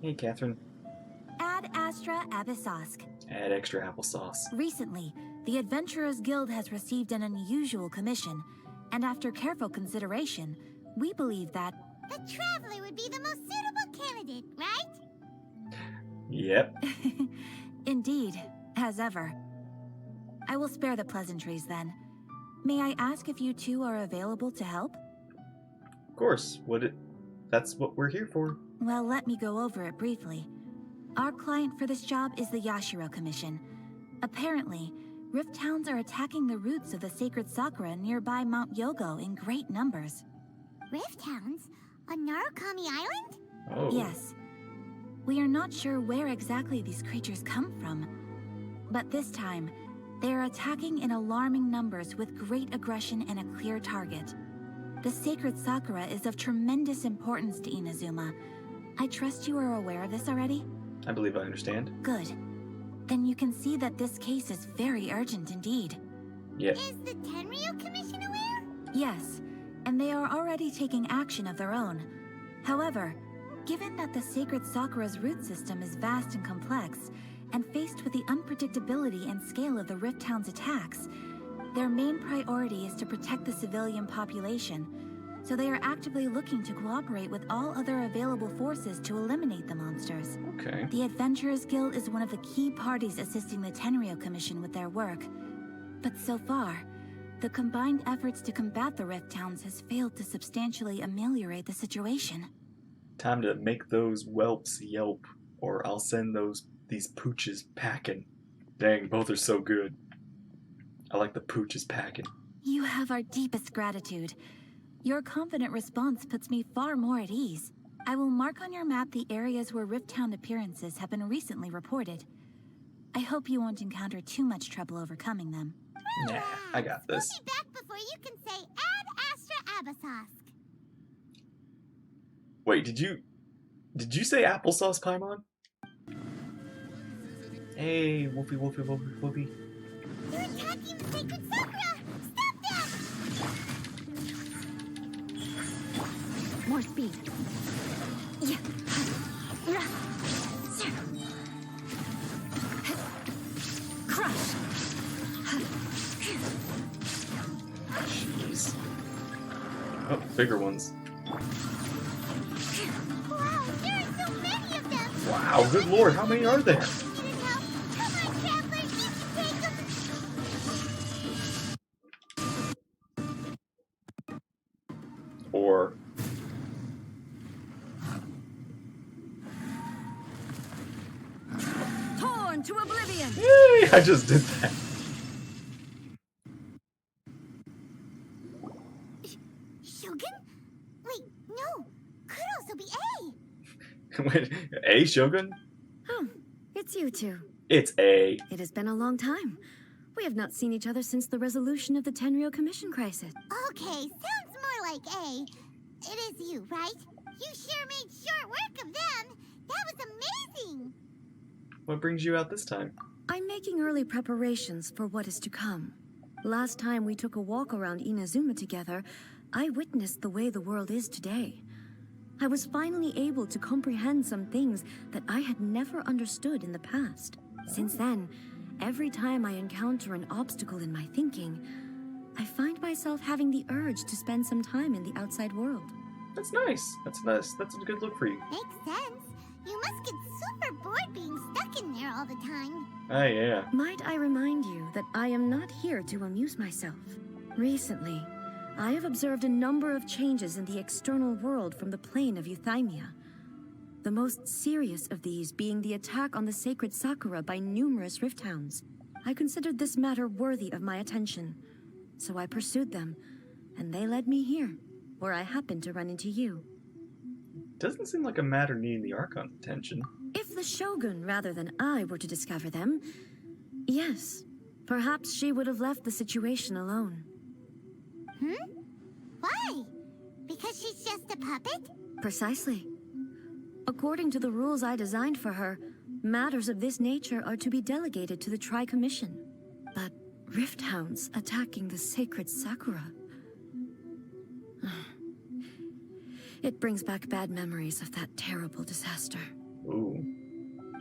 Hey, Catherine. Ad Astra Abyssosk. Add extra applesauce. Recently, the Adventurers Guild has received an unusual commission, and after careful consideration, we believe that the Traveler would be the most suitable candidate, right? Yep. Indeed, as ever. I will spare the pleasantries then. May I ask if you two are available to help? Of course. That's what we're here for. Well, let me go over it briefly. Our client for this job is the Yashiro Commission. Apparently, Rift Towns are attacking the roots of the sacred sakura nearby Mount Yogo in great numbers. Rift Towns? On Narukami Island? Oh. Yes. We are not sure where exactly these creatures come from. But this time, they are attacking in alarming numbers with great aggression and a clear target. The sacred sakura is of tremendous importance to Inazuma. I trust you are aware of this already? I believe I understand. Good. Then you can see that this case is very urgent indeed. Yep. Is the Tenryo Commission aware? Yes, and they are already taking action of their own. However, given that the sacred sakura's root system is vast and complex, and faced with the unpredictability and scale of the Rift Town's attacks, their main priority is to protect the civilian population, so they are actively looking to cooperate with all other available forces to eliminate the monsters. Okay. The Adventurers Guild is one of the key parties assisting the Tenryo Commission with their work. But so far, the combined efforts to combat the Rift Towns has failed to substantially ameliorate the situation. Time to make those whelps yelp, or I'll send these pooches packing. Dang, both are so good. I like the pooches packing. You have our deepest gratitude. Your confident response puts me far more at ease. I will mark on your map the areas where Rift Town appearances have been recently reported. I hope you won't encounter too much trouble overcoming them. Nah, I got this. We'll be back before you can say Ad Astra Abyssosk. Wait, did you say applesauce, Paimon? Hey, Wolfie, Wolfie, Wolfie, Wolfie. You're attacking the sacred sakura! Stop them! More speed. Yeah. Crush. Jeez. Oh, bigger ones. Wow, there are so many of them! Wow, good lord, how many are there? Need help? Come on, Traveler, you can take them! Or... Torn to oblivion. Yay! I just did that. Shogun? Wait, no. Could also be A. Wait, A, Shogun? Oh, it's you two. It's A. It has been a long time. We have not seen each other since the resolution of the Tenryo Commission crisis. Okay, sounds more like A. It is you, right? You sure made short work of them. That was amazing. What brings you out this time? I'm making early preparations for what is to come. Last time we took a walk around Inazuma together, I witnessed the way the world is today. I was finally able to comprehend some things that I had never understood in the past. Since then, every time I encounter an obstacle in my thinking, I find myself having the urge to spend some time in the outside world. That's nice. That's nice. That's a good look for you. Makes sense. You must get super bored being stuck in there all the time. Ah, yeah. Might I remind you that I am not here to amuse myself. Recently, I have observed a number of changes in the external world from the plane of Euthymia. The most serious of these being the attack on the sacred Sakura by numerous Rift Hounds. I considered this matter worthy of my attention, so I pursued them, and they led me here, where I happened to run into you. Doesn't seem like a matter needing the Archon's attention. If the Shogun rather than I were to discover them, yes, perhaps she would have left the situation alone. Why? Because she's just a puppet? Precisely. According to the rules I designed for her, matters of this nature are to be delegated to the Tri-Commission. But Rift Hounds attacking the sacred Sakura... It brings back bad memories of that terrible disaster. Ooh.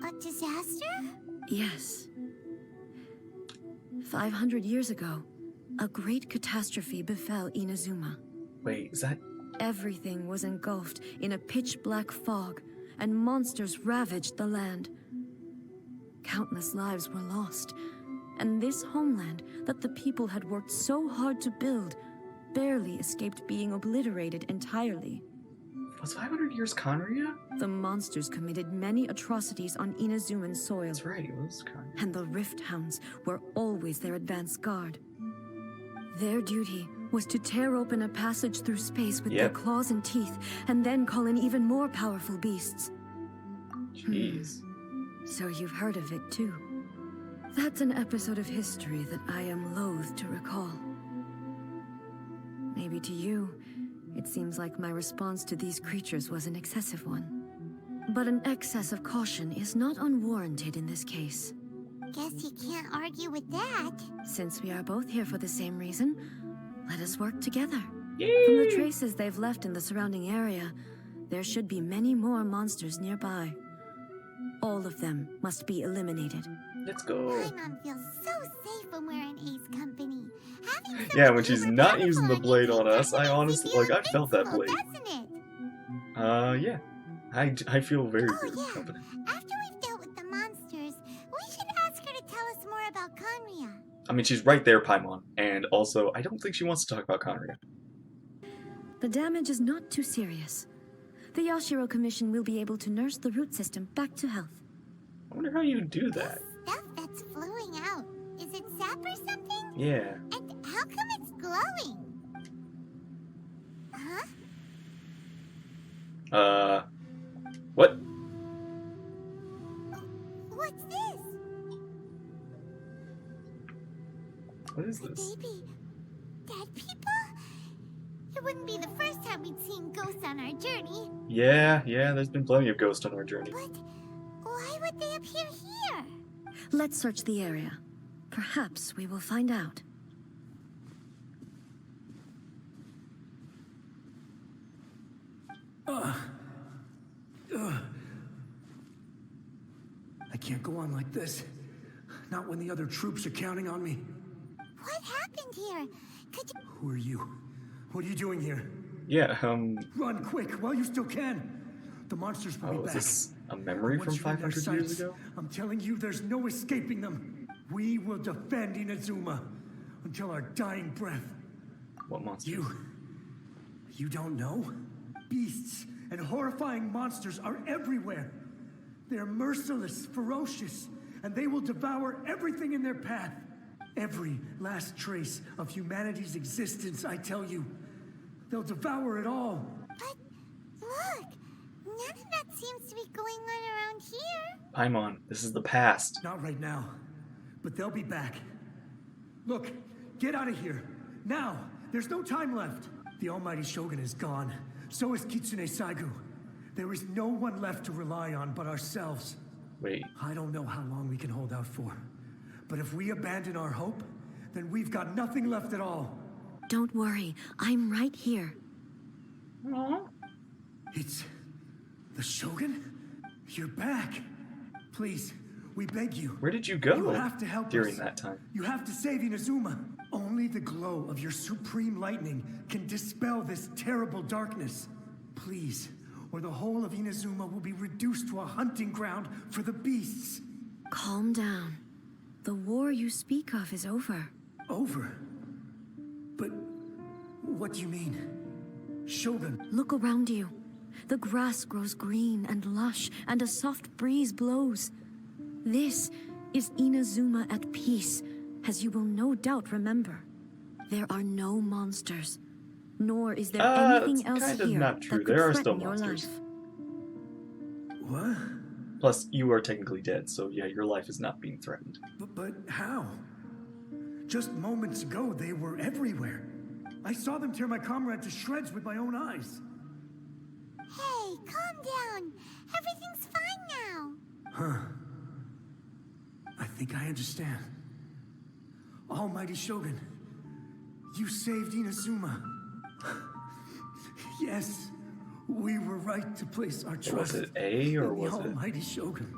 A disaster? Yes. 500 years ago, a great catastrophe befell Inazuma. Wait, is that... Everything was engulfed in a pitch-black fog, and monsters ravaged the land. Countless lives were lost, and this homeland that the people had worked so hard to build barely escaped being obliterated entirely. Was 500 years Conria? The monsters committed many atrocities on Inazuman soil, That's right, it was Conria. and the Rift Hounds were always their advance guard. Their duty was to tear open a passage through space with their claws and teeth, and then call in even more powerful beasts. Jeez. So you've heard of it too. That's an episode of history that I am loath to recall. Maybe to you, it seems like my response to these creatures was an excessive one. But an excess of caution is not unwarranted in this case. Guess you can't argue with that. Since we are both here for the same reason, let us work together. Yay! From the traces they've left in the surrounding area, there should be many more monsters nearby. All of them must be eliminated. Let's go. Paimon feels so safe when we're in Ace company. Having Yeah, someone when she's super not using the powerful blade on on your us, team I makes honestly, you like, I feel felt that invincible, blade. doesn't it? Yeah. I feel very Oh, good yeah. company. After we've dealt with the monsters, we should ask her to tell us more about Conria. I mean, she's right there, Paimon. And also, I don't think she wants to talk about Conria. The damage is not too serious. The Yashiro Commission will be able to nurse the root system back to health. I wonder how you do that. This stuff that's flowing out, is it sap or something? Yeah. And how come it's glowing? Huh? What? What's this? What is Could this? they be dead people? It wouldn't be the first time we'd seen ghosts on our journey. Yeah, there's been plenty of ghosts on our journey. But why would they appear here? Let's search the area. Perhaps we will find out. I can't go on like this. Not when the other troops are counting on me. What happened here? Could you... Who are you? What are you doing here? Yeah, Run quick while you still can. The monsters will be is back. this a memory from Once you're in their 500 years sights, ago? I'm telling you, there's no escaping them. We will defend Inazuma until our dying breath. What monsters? You don't know? Beasts and horrifying monsters are everywhere. They're merciless, ferocious, and they will devour everything in their path. Every last trace of humanity's existence, I tell you. They'll devour it all. But look, none of that seems to be going on around here. Paimon, this is the past. Not right now, but they'll be back. Look, get out of here. Now, there's no time left. The Almighty Shogun is gone. So is Kitsune Saigu. There is no one left to rely on but ourselves. Wait, I don't know how long we can hold out for. But if we abandon our hope, then we've got nothing left at all. Don't worry, I'm right here. It's... the Shogun? You're back. Please, we beg you. where did you go You have to help during us. that time? You have to save Inazuma. Only the glow of your supreme lightning can dispel this terrible darkness. Please, or the whole of Inazuma will be reduced to a hunting ground for the beasts. Calm down. The war you speak of is over. Over? But what do you mean? Shogun, Look around you. The grass grows green and lush, and a soft breeze blows. This is Inazuma at peace, as you will no doubt remember. There are no monsters, nor is there anything it's else kind of here not true. that could There are still threaten your monsters. life. what? Plus, you are technically dead, so yeah, your life is not being threatened. But how? Just moments ago, they were everywhere. I saw them tear my comrade to shreds with my own eyes. Hey, calm down. Everything's fine now. Huh. I think I understand. Almighty Shogun, you saved Inazuma. Yes, We were right to place our Was trust it A or in the was it Almighty Shogun.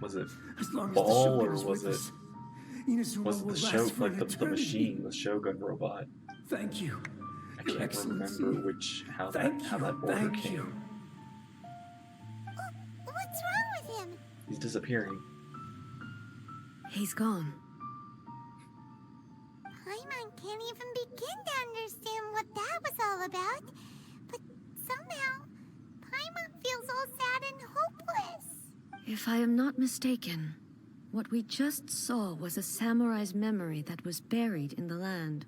was it As long as the Ball Shogun or is was with it us, Inazuma was it will the last show for like an the eternity. machine, the Shogun robot? Thank you, I Your can't Excellency. remember how Thank that you, order thank came. you. What's wrong with him? He's disappearing. He's gone. Paimon can't even begin to understand what that was all about. But somehow, Paimon feels all sad and hopeless. If I am not mistaken, what we just saw was a samurai's memory that was buried in the land.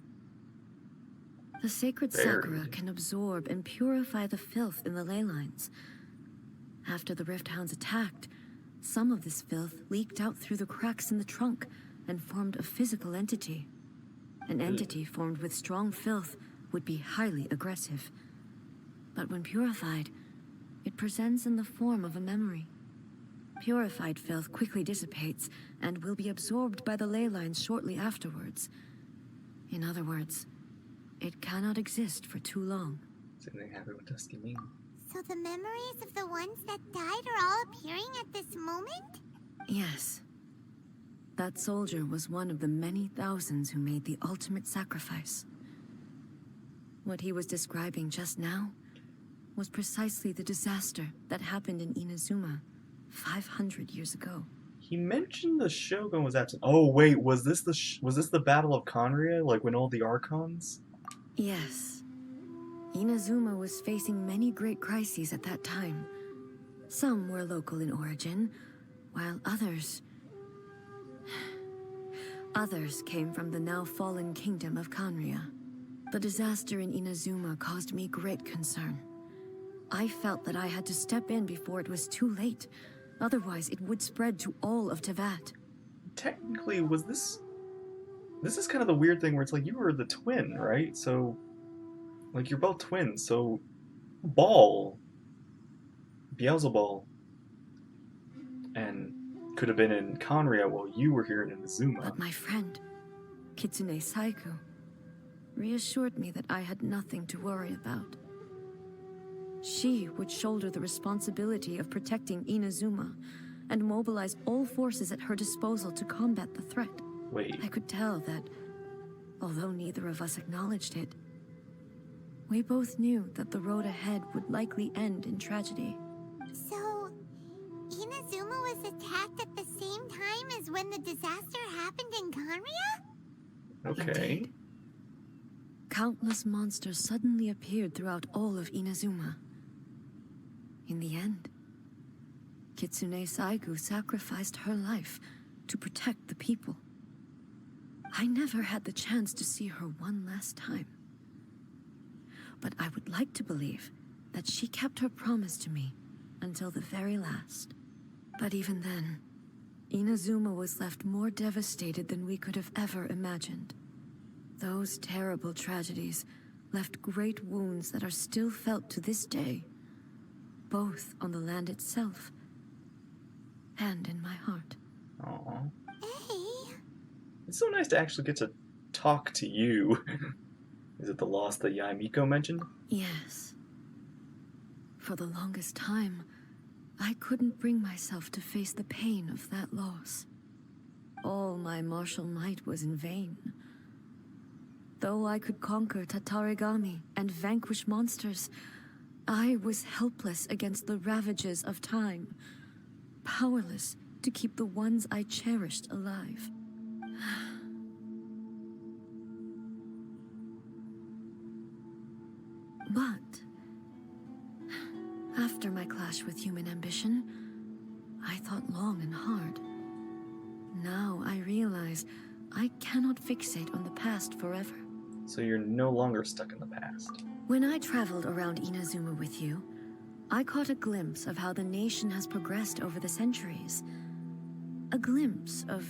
The sacred sakura Buried? can absorb and purify the filth in the ley lines. After the Rift Hounds attacked, some of this filth leaked out through the cracks in the trunk and formed a physical entity. An entity formed with strong filth would be highly aggressive. But when purified, it presents in the form of a memory. Purified filth quickly dissipates and will be absorbed by the ley lines shortly afterwards. In other words, it cannot exist for too long. Same thing happened with Dusty Ming. So the memories of the ones that died are all appearing at this moment? Yes. That soldier was one of the many thousands who made the ultimate sacrifice. What he was describing just now was precisely the disaster that happened in Inazuma 500 years ago. He mentioned the Shogun was absent. Oh wait, was this the Battle of Conria, like when all the Archons? Yes. Inazuma was facing many great crises at that time. Some were local in origin, while others came from the now fallen kingdom of Conria. The disaster in Inazuma caused me great concern. I felt that I had to step in before it was too late. Otherwise, it would spread to all of Tevat. Technically, was this... This is kind of the weird thing where it's like, you were the twin, right? So, like, you're both twins, so... Beelzebul, and could have been in Conria while you were here in Inazuma. But my friend, Kitsune Saiku, reassured me that I had nothing to worry about. She would shoulder the responsibility of protecting Inazuma and mobilize all forces at her disposal to combat the threat. Wait, I could tell that, although neither of us acknowledged it, we both knew that the road ahead would likely end in tragedy. So, Inazuma was attacked at the same time as when the disaster happened in Conria? okay. Indeed. Countless monsters suddenly appeared throughout all of Inazuma. In the end, Kitsune Saigu sacrificed her life to protect the people. I never had the chance to see her one last time. But I would like to believe that she kept her promise to me until the very last. But even then, Inazuma was left more devastated than we could have ever imagined. Those terrible tragedies left great wounds that are still felt to this day, both on the land itself and in my heart. Aw. Hey, It's so nice to actually get to talk to you. Is it the loss that Yaimiko mentioned? Yes. For the longest time, I couldn't bring myself to face the pain of that loss. All my martial might was in vain. Though I could conquer Tatarigami and vanquish monsters, I was helpless against the ravages of time, powerless to keep the ones I cherished alive. But after my clash with human ambition, I thought long and hard. Now I realize I cannot fixate on the past forever. So you're no longer stuck in the past. When I traveled around Inazuma with you, I caught a glimpse of how the nation has progressed over the centuries. A glimpse of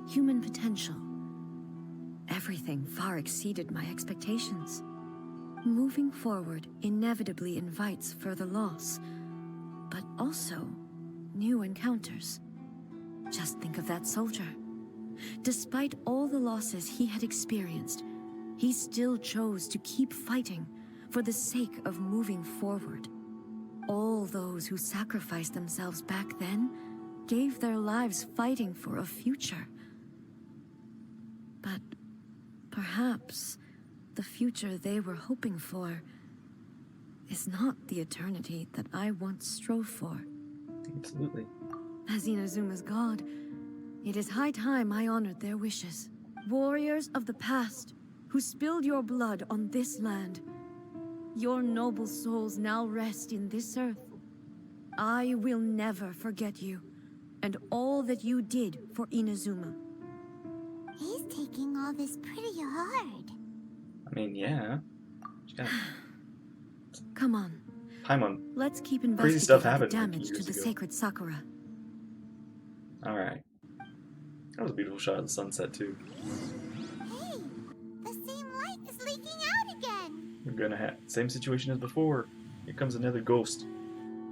human potential. Everything far exceeded my expectations. Moving forward inevitably invites further loss, but also new encounters. Just think of that soldier. Despite all the losses he had experienced, he still chose to keep fighting for the sake of moving forward. All those who sacrificed themselves back then gave their lives fighting for a future. But perhaps the future they were hoping for is not the eternity that I once strove for. Absolutely. As Inazuma's god, it is high time I honored their wishes. Warriors of the past, who spilled your blood on this land, your noble souls now rest in this earth. I will never forget you, and all that you did for Inazuma. He's taking all this pretty hard. I mean, yeah. Yeah. Come on, Paimon. let's keep Crazy stuff investigating the happened, like, damage to years the ago. sacred Sakura. Alright. That was a beautiful shot of the sunset, too. Hey, the same light is leaking out again. We're gonna have same situation as before. Here comes another ghost.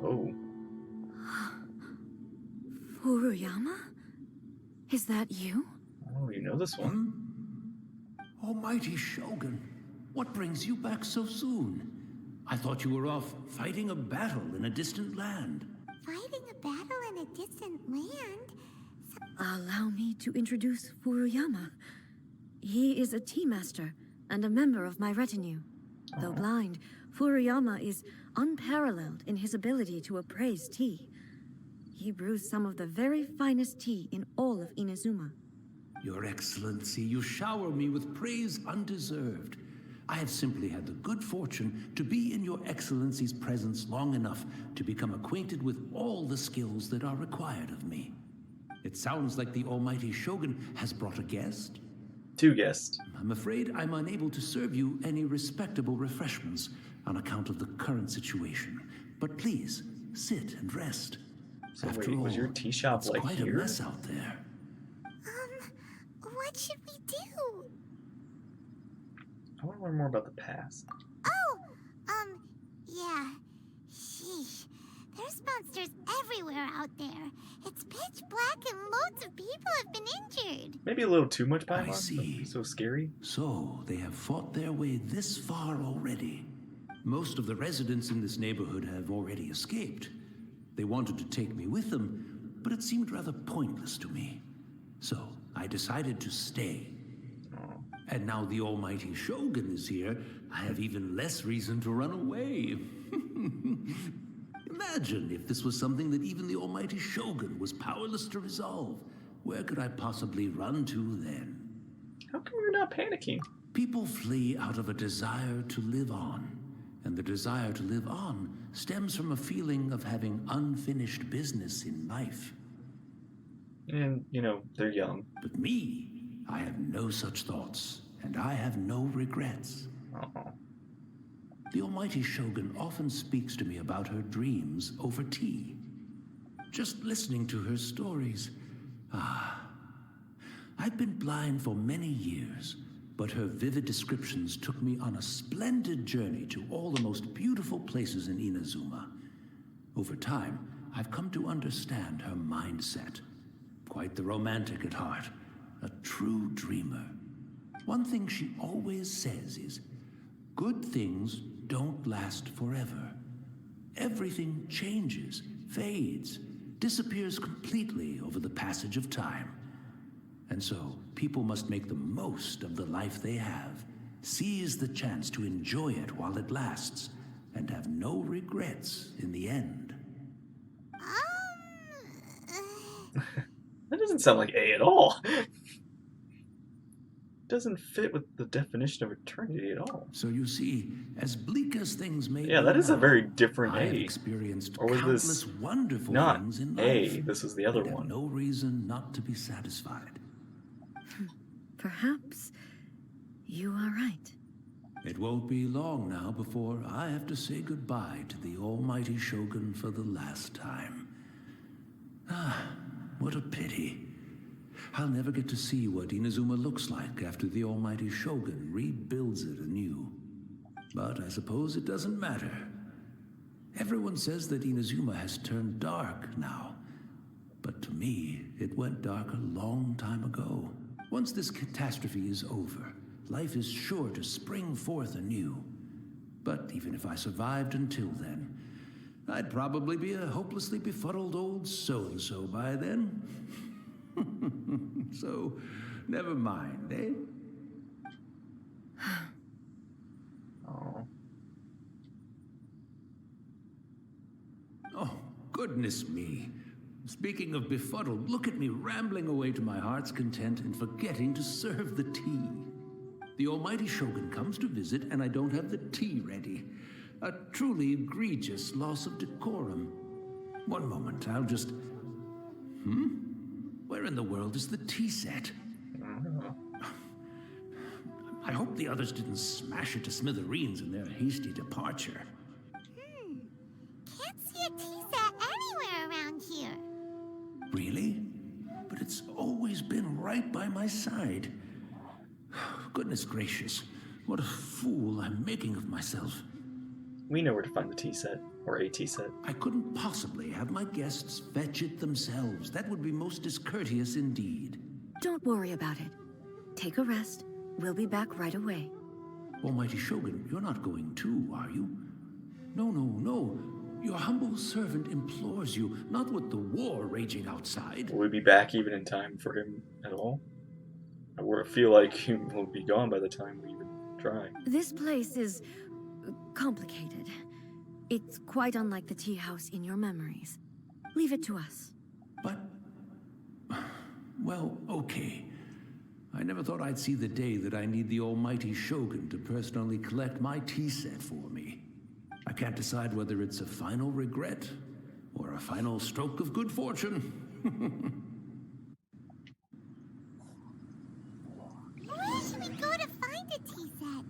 Oh. Furuyama? Is that you? Oh, you know this one. Almighty Shogun, what brings you back so soon? I thought you were off fighting a battle in a distant land. Fighting a battle in a distant land? Allow me to introduce Furuyama. He is a tea master and a member of my retinue. Though blind, Furuyama is unparalleled in his ability to appraise tea. He brews some of the very finest tea in all of Inazuma. Your Excellency, you shower me with praise undeserved. I have simply had the good fortune to be in your Excellency's presence long enough to become acquainted with all the skills that are required of me. It sounds like the Almighty Shogun has brought a guest. 2 guests. I'm afraid I'm unable to serve you any respectable refreshments on account of the current situation. But please, sit and rest. So After wait, all, was your tea shop it's like quite here? a mess out there. What should we do? I want to learn more about the past. Oh, yeah. Sheesh. There's monsters everywhere out there. It's pitch black and loads of people have been injured. Maybe a little too much Paimon. I see. So scary. So, they have fought their way this far already. Most of the residents in this neighborhood have already escaped. They wanted to take me with them, but it seemed rather pointless to me. So, I decided to stay. And now the Almighty Shogun is here, I have even less reason to run away. Imagine if this was something that even the Almighty Shogun was powerless to resolve. Where could I possibly run to then? How come you're not panicking? People flee out of a desire to live on. And the desire to live on stems from a feeling of having unfinished business in life. And, you know, they're young. But me, I have no such thoughts, and I have no regrets. Uh-oh. The Almighty Shogun often speaks to me about her dreams over tea. Just listening to her stories. I've been blind for many years, but her vivid descriptions took me on a splendid journey to all the most beautiful places in Inazuma. Over time, I've come to understand her mindset. Quite the romantic at heart, a true dreamer. One thing she always says is, good things don't last forever. Everything changes, fades, disappears completely over the passage of time. And so, people must make the most of the life they have, seize the chance to enjoy it while it lasts, and have no regrets in the end. That doesn't sound like A at all. Doesn't fit with the definition of eternity at all. So you see, as bleak as things may be, Yeah, that is a now, very different I have A. experienced Or was countless this wonderful not things in A? life. This is the other and have one. no reason not to be satisfied. Perhaps you are right. It won't be long now before I have to say goodbye to the Almighty Shogun for the last time. What a pity. I'll never get to see what Inazuma looks like after the Almighty Shogun rebuilds it anew. But I suppose it doesn't matter. Everyone says that Inazuma has turned dark now. But to me, it went dark a long time ago. Once this catastrophe is over, life is sure to spring forth anew. But even if I survived until then, I'd probably be a hopelessly befuddled old so-and-so by then. So, never mind, eh? Oh. Oh, goodness me. Speaking of befuddled, look at me rambling away to my heart's content and forgetting to serve the tea. The almighty Shogun comes to visit and I don't have the tea ready. A truly egregious loss of decorum. One moment, I'll just... Where in the world is the tea set? I hope the others didn't smash it to smithereens in their hasty departure. Can't see a tea set anywhere around here. Really? But it's always been right by my side. Goodness gracious, what a fool I'm making of myself. We know where to find the tea set, or a tea set. I couldn't possibly have my guests fetch it themselves. That would be most discourteous indeed. Don't worry about it. Take a rest. We'll be back right away. Almighty Shogun, you're not going too, are you? No. Your humble servant implores you, not with the war raging outside. Will we be back even in time for him at all? I feel like he will be gone by the time we even try. This place is complicated. It's quite unlike the tea house in your memories. Leave it to us. But... well, okay. I never thought I'd see the day that I need the almighty Shogun to personally collect my tea set for me. I can't decide whether it's a final regret or a final stroke of good fortune. Where should we go to find a tea set?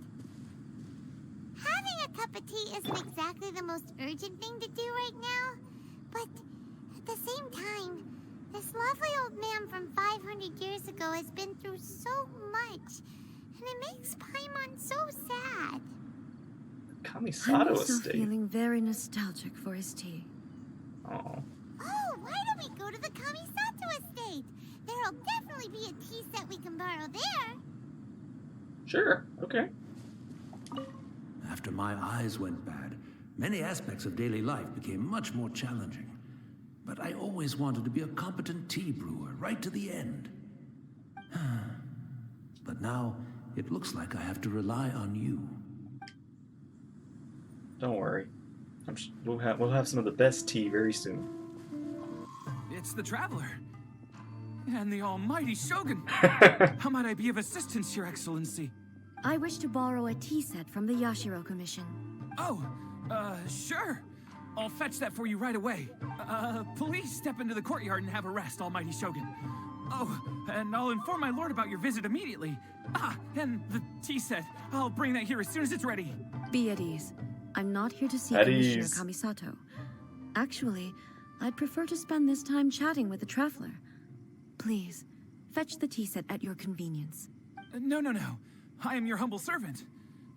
Having a cup of tea isn't exactly the most urgent thing to do right now, but at the same time, this lovely old man from 500 years ago has been through so much, and it makes Paimon so sad. I'm Kamisato also estate. feeling very nostalgic for his tea. Oh. Oh, why don't we go to the Kamisato estate? There'll definitely be a tea set we can borrow there. Sure, okay. After my eyes went bad, many aspects of daily life became much more challenging. But I always wanted to be a competent tea brewer right to the end. But now, it looks like I have to rely on you. Don't worry. We'll have some of the best tea very soon. It's the Traveler. And the almighty Shogun. How might I be of assistance, Your Excellency? I wish to borrow a tea set from the Yashiro Commission. Oh, sure. I'll fetch that for you right away. Please step into the courtyard and have a rest, almighty Shogun. Oh, and I'll inform my lord about your visit immediately. Ah, and the tea set. I'll bring that here as soon as it's ready. Be at ease. I'm not here to see At Commissioner ease. Kamisato. Actually, I'd prefer to spend this time chatting with the Traveler. Please, fetch the tea set at your convenience. No. I am your humble servant.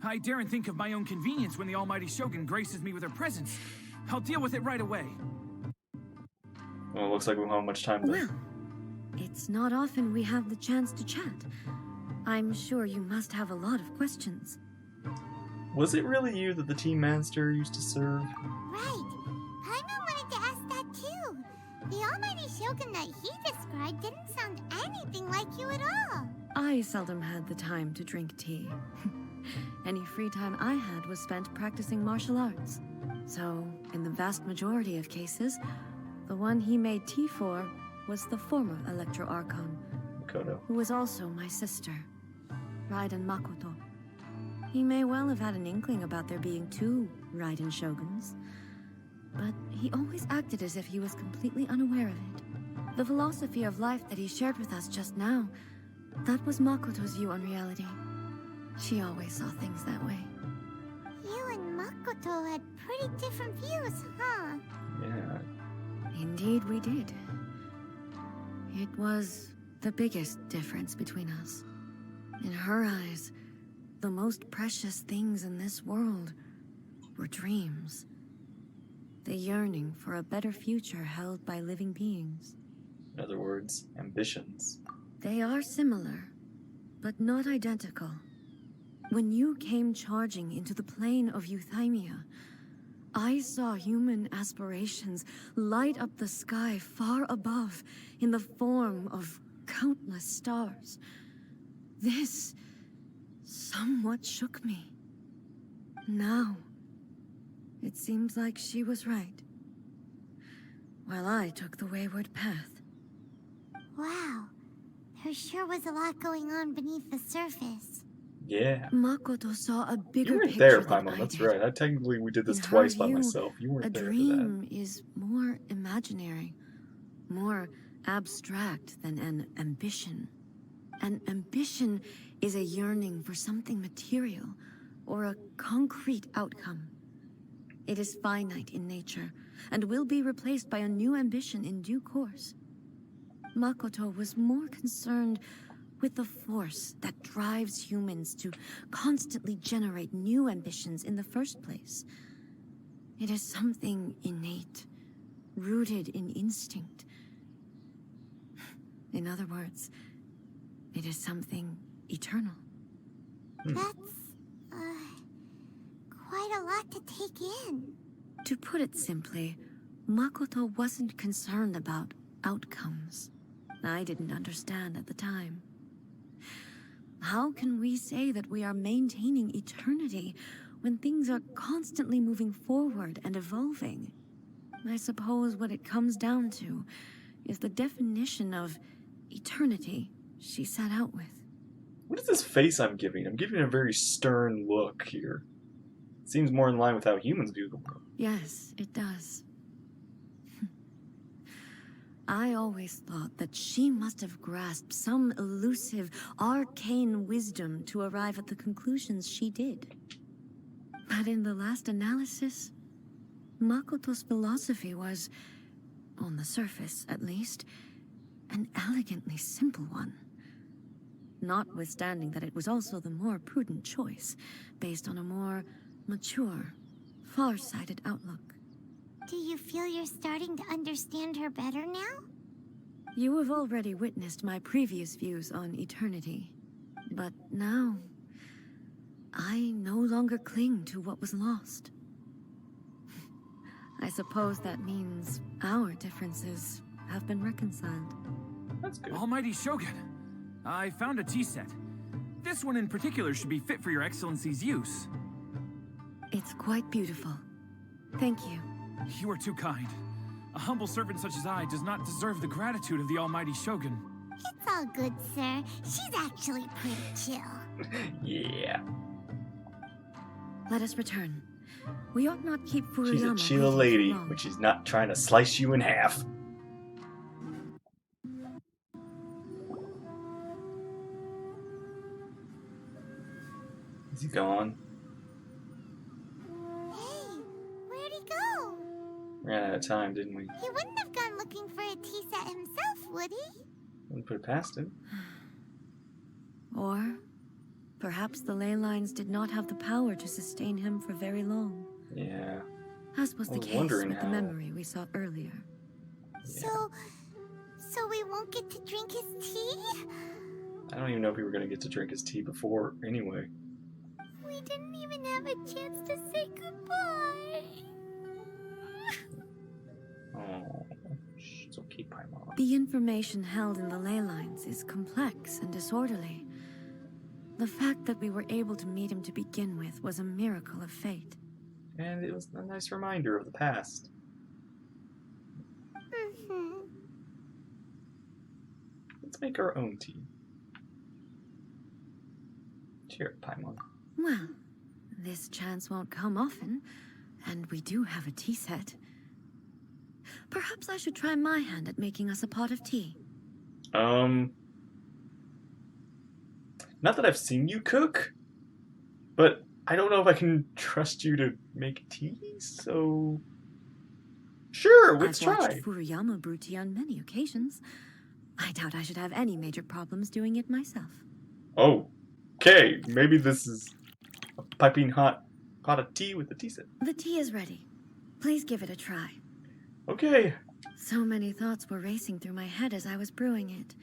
I daren't think of my own convenience when the almighty Shogun graces me with her presence. I'll deal with it right away. Well, it looks like we don't have much time Well, left. it's not often we have the chance to chat. I'm sure you must have a lot of questions. Was it really you that the tea master used to serve? Right. Paimon wanted to ask that too. The almighty Shogun that he described didn't sound anything like you at all. I seldom had the time to drink tea. Any free time I had was spent practicing martial arts. So, in the vast majority of cases, the one he made tea for was the former Electro Archon, Makoto. who was also my sister, Raiden Makoto. He may well have had an inkling about there being two Raiden Shoguns, but he always acted as if he was completely unaware of it. The philosophy of life that he shared with us just now, that was Makoto's view on reality. She always saw things that way. You and Makoto had pretty different views, huh? Yeah. Indeed we did. It was the biggest difference between us. In her eyes, the most precious things in this world were dreams. The yearning for a better future held by living beings. In other words, ambitions. They are similar, but not identical. When you came charging into the plane of Euthymia, I saw human aspirations light up the sky far above in the form of countless stars. This somewhat shook me. Now, it seems like she was right, while I took the wayward path. Wow. There sure was a lot going on beneath the surface. Yeah. Makoto saw a bigger You weren't picture there, than Paimon. I That's did. right. Technically, we did this In her twice by view, myself. You a weren't there for that. dream is more imaginary, more abstract than an ambition. An ambition is a yearning for something material or a concrete outcome. It is finite in nature and will be replaced by a new ambition in due course. Makoto was more concerned with the force that drives humans to constantly generate new ambitions in the first place. It is something innate, rooted in instinct. In other words, it is something eternal. That's, quite a lot to take in. To put it simply, Makoto wasn't concerned about outcomes. I didn't understand at the time. How can we say that we are maintaining eternity when things are constantly moving forward and evolving? I suppose what it comes down to is the definition of eternity she set out with. What is this face I'm giving? I'm giving a very stern look here. It seems more in line with how humans view the world. Yes, it does. I always thought that she must have grasped some elusive, arcane wisdom to arrive at the conclusions she did. But in the last analysis, Makoto's philosophy was, on the surface at least, an elegantly simple one. Notwithstanding that it was also the more prudent choice, based on a more mature, far-sighted outlook. Do you feel you're starting to understand her better now? You have already witnessed my previous views on eternity. But now, I no longer cling to what was lost. I suppose that means our differences have been reconciled. That's good. Almighty Shogun, I found a tea set. This one in particular should be fit for your excellency's use. It's quite beautiful. Thank you. You are too kind. A humble servant such as I does not deserve the gratitude of the Almighty Shogun. It's all good, sir. She's actually pretty chill. Yeah. Let us return. We ought not keep Furuyama She's a chill waiting lady, too long. but she's not trying to slice you in half. Is he gone? Hey, where'd he go? Ran out of time, didn't we? He wouldn't have gone looking for a tea set himself, would he? Wouldn't put it past him. Or perhaps the ley lines did not have the power to sustain him for very long, Yeah. as was I the was case wondering with the how. memory we saw earlier. So we won't get to drink his tea? I don't even know if we were going to get to drink his tea before anyway. We didn't even have a chance to say goodbye. Oh, it's okay, Paimon. The information held in the ley lines is complex and disorderly. The fact that we were able to meet him to begin with was a miracle of fate. And it was a nice reminder of the past. Mm-hmm. Let's make our own tea. Cheers, Paimon. Well, this chance won't come often, and we do have a tea set. Perhaps I should try my hand at making us a pot of tea. Not that I've seen you cook, but I don't know if I can trust you to make tea, so... Sure, let's I've try. watched Furuyama brew tea on many occasions. I doubt I should have any major problems doing it myself. Oh, okay, maybe this is a piping hot pot of tea with a tea set. The tea is ready. Please give it a try. Okay. So many thoughts were racing through my head as I was brewing it.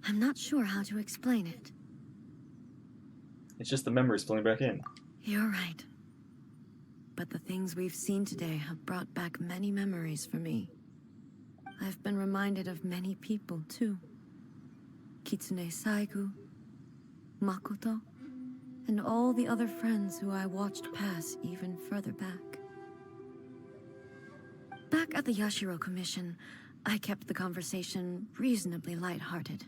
I'm not sure how to explain it. It's just the memories flowing back in. You're right. But the things we've seen today have brought back many memories for me. I've been reminded of many people, too. Kitsune Saigu, Makoto, and all the other friends who I watched pass even further back. Back at the Yashiro Commission, I kept the conversation reasonably lighthearted.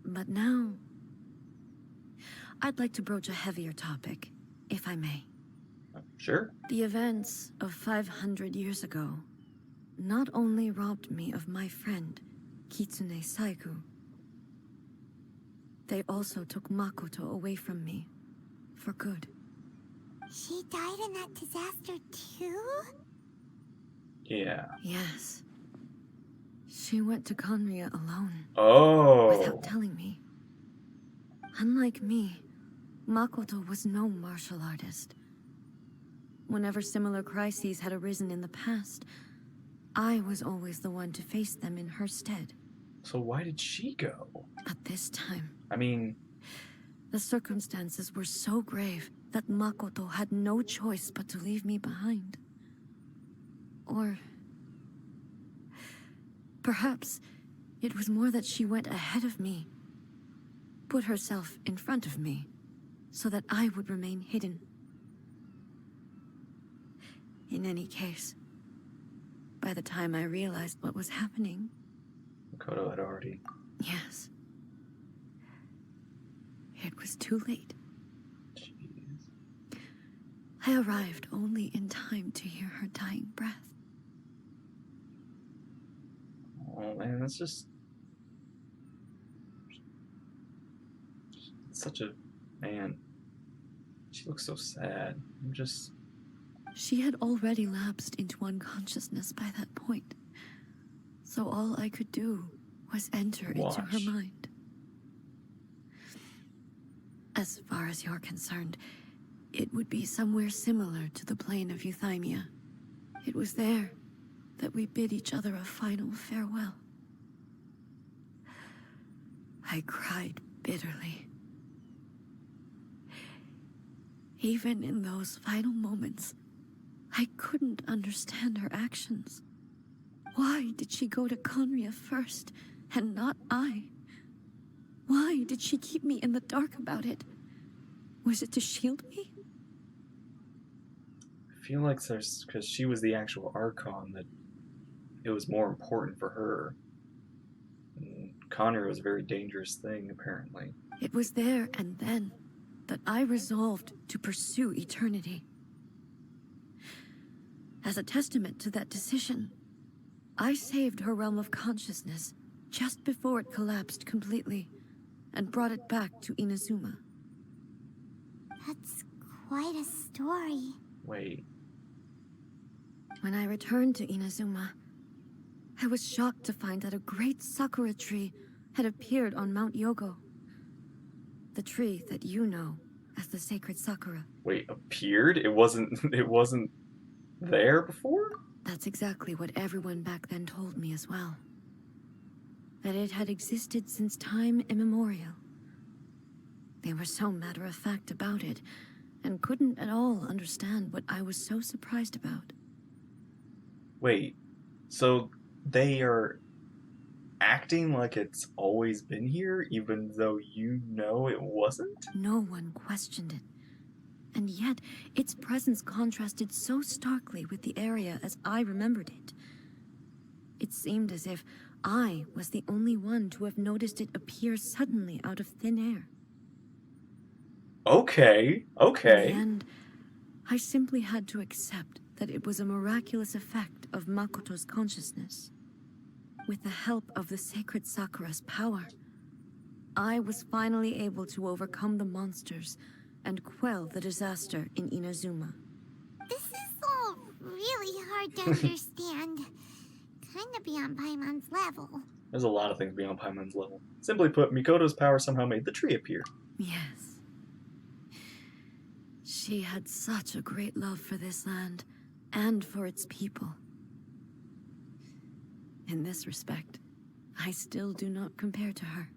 But now, I'd like to broach a heavier topic, if I may. Sure. The events of 500 years ago not only robbed me of my friend, Kitsune Saigu, they also took Makoto away from me, for good. She died in that disaster too? Yeah. Yes. She went to Conria alone, Oh. without telling me. Unlike me, Makoto was no martial artist. Whenever similar crises had arisen in the past, I was always the one to face them in her stead. So why did she go? But this time, I mean, the circumstances were so grave that Makoto had no choice but to leave me behind. Or perhaps it was more that she went ahead of me, put herself in front of me, so that I would remain hidden. In any case, by the time I realized what was happening... Makoto had already... Yes. It was too late. Jeez. I arrived only in time to hear her dying breath. Oh man, that's just... Such a... Man. She looks so sad. I'm just... She had already lapsed into unconsciousness by that point, so all I could do was enter into her mind. As far as you're concerned, it would be somewhere similar to the plane of Euthymia. It was there that we bid each other a final farewell. I cried bitterly. Even in those final moments, I couldn't understand her actions. Why did she go to Conria first, and not I? Why did she keep me in the dark about it? Was it to shield me? I feel like there's... Because she was the actual Archon, that it was more important for her. And Connor was a very dangerous thing, apparently. It was there and then that I resolved to pursue eternity. As a testament to that decision, I saved her realm of consciousness just before it collapsed completely and brought it back to Inazuma. That's quite a story. Wait. When I returned to Inazuma, I was shocked to find that a great sakura tree had appeared on Mount Yogo. The tree that you know as the sacred sakura. Wait, appeared? It wasn't there before? That's exactly what everyone back then told me as well. That it had existed since time immemorial. They were so matter-of-fact about it, and couldn't at all understand what I was so surprised about. Wait, so they are acting like it's always been here, even though you know it wasn't? No one questioned it. And yet, its presence contrasted so starkly with the area as I remembered it. It seemed as if I was the only one to have noticed it appear suddenly out of thin air. Okay. In the end, I simply had to accept that it was a miraculous effect of Makoto's consciousness. With the help of the sacred Sakura's power, I was finally able to overcome the monsters and quell the disaster in Inazuma. This is all really hard to understand. Kinda beyond Paimon's level. There's a lot of things beyond Paimon's level. Simply put, Mikoto's power somehow made the tree appear. Yes. She had such a great love for this land, and for its people. In this respect, I still do not compare to her.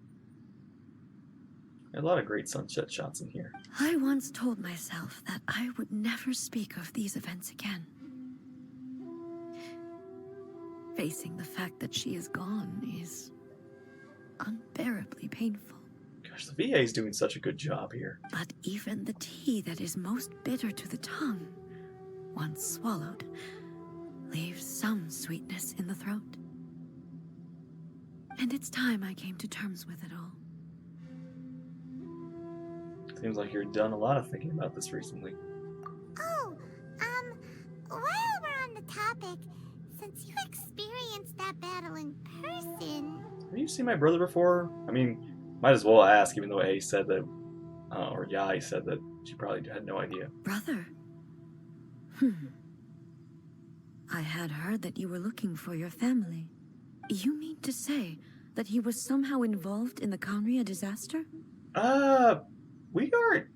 A lot of great sunset shots in here. I once told myself that I would never speak of these events again. Facing the fact that she is gone is unbearably painful. Gosh, the VA is doing such a good job here. But even the tea that is most bitter to the tongue, once swallowed, leaves some sweetness in the throat. And it's time I came to terms with it all. Seems like you've done a lot of thinking about this recently. Oh, while we're on the topic, since you experienced that battle in person... Have you seen my brother before? I mean, might as well ask, even though A said that, or Yai said that she probably had no idea. Brother? I had heard that you were looking for your family. You mean to say that he was somehow involved in the Conria disaster? We aren't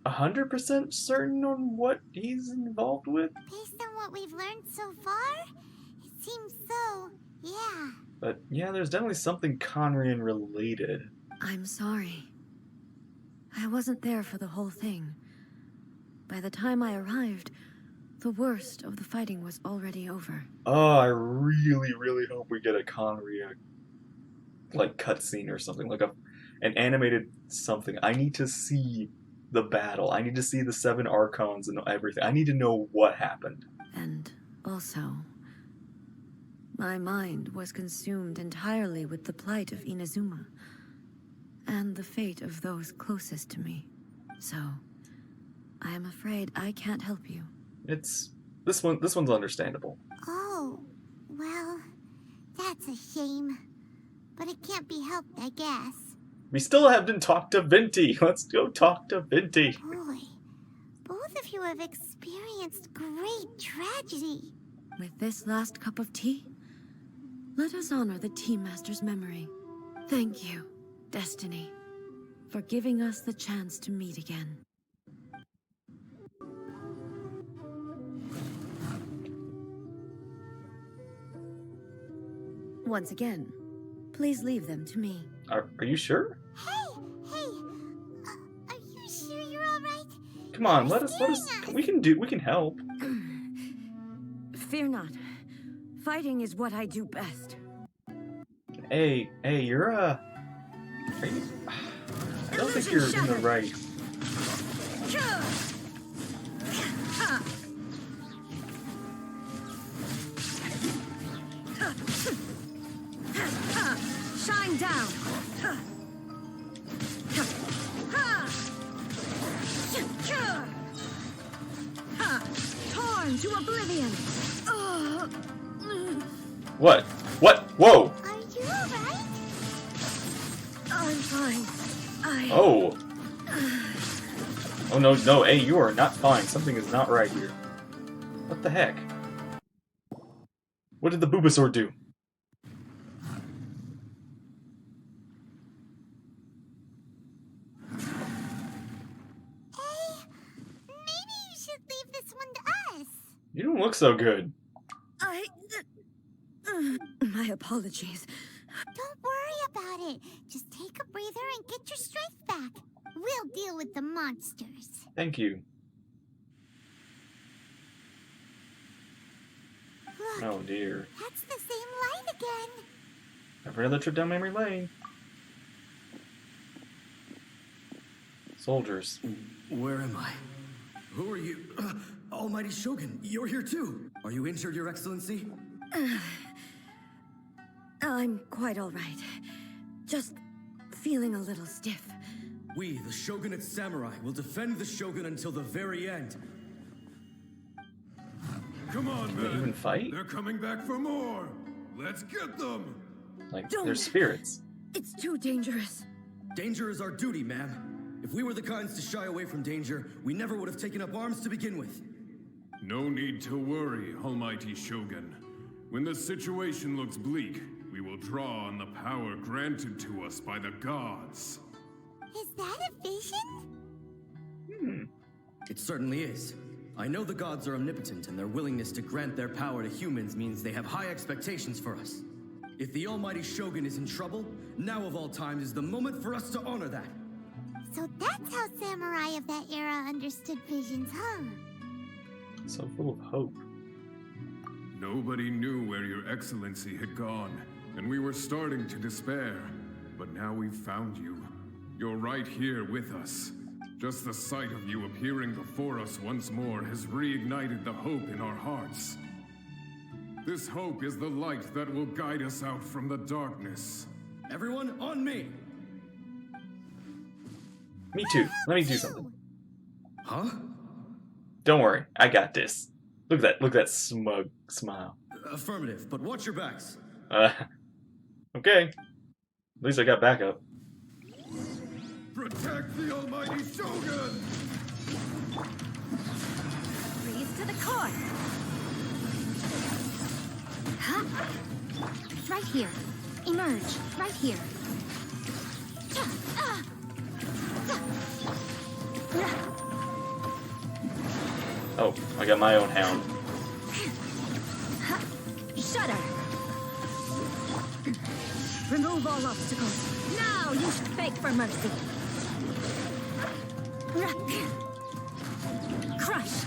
100% certain on what he's involved with. Based on what we've learned so far, it seems so, yeah. But yeah, there's definitely something Conrian related. I'm sorry. I wasn't there for the whole thing. By the time I arrived, the worst of the fighting was already over. Oh, I really, really hope we get a Conria, like, cutscene or something, like an animated something. I need to see the battle. I need to see the 7 Archons and everything. I need to know what happened. And also, my mind was consumed entirely with the plight of Inazuma and the fate of those closest to me. So, I am afraid I can't help you. It's this one's understandable. Oh, well, that's a shame. But it can't be helped, I guess. We still haven't talked to Venti. Let's go talk to Venti. Boy, both of you have experienced great tragedy. With this last cup of tea, let us honor the Tea Master's memory. Thank you, Destiny, for giving us the chance to meet again. Once again, please leave them to me. Are you sure? Hey, are you sure you're all right? Come on, let us. We can help. Fear not. Fighting is what I do best. Hey, you're are you? I don't think you're in the right. Shine down. Torn to oblivion. What? Whoa! Are you all right? I'm fine. Oh. Oh no, hey, you are not fine. Something is not right here. What the heck? What did the Bulbasaur do? Maybe you should leave this one to us. You don't look so good. My apologies. Don't worry about it. Just take a breather and get your strength back. We'll deal with the monsters. Thank you. Look, Oh dear. that's the same light again. Time for another trip down memory lane. Soldiers. Where am I? Who are you? Almighty Shogun, you're here too. Are you injured, Your Excellency? I'm quite all right. Just feeling a little stiff. We, the Shogunate Samurai, will defend the Shogun until the very end. Come on, Can they man. even fight? They're coming back for more. Let's get them. Like, Don't. they're spirits. It's too dangerous. Danger is our duty, ma'am. If we were the kinds to shy away from danger, we never would have taken up arms to begin with. No need to worry, Almighty Shogun. When the situation looks bleak, we will draw on the power granted to us by the gods. Is that a vision? It certainly is. I know the gods are omnipotent, and their willingness to grant their power to humans means they have high expectations for us. If the Almighty Shogun is in trouble, now of all times is the moment for us to honor that. So that's how samurai of that era understood visions, huh? So full of hope. Nobody knew where your excellency had gone, and we were starting to despair. But now we've found you. You're right here with us. Just the sight of you appearing before us once more has reignited the hope in our hearts. This hope is the light that will guide us out from the darkness. Everyone, on me! Me too. Let me do something. Huh? Don't worry, I got this. Look at that smug smile. Affirmative, but watch your backs. Okay. At least I got backup. Protect the almighty Shogun! Freeze to the core! Huh? Right here. Emerge. Right here. Oh, I got my own hound. Shudder! Remove all obstacles. Now you should beg for mercy. Crush!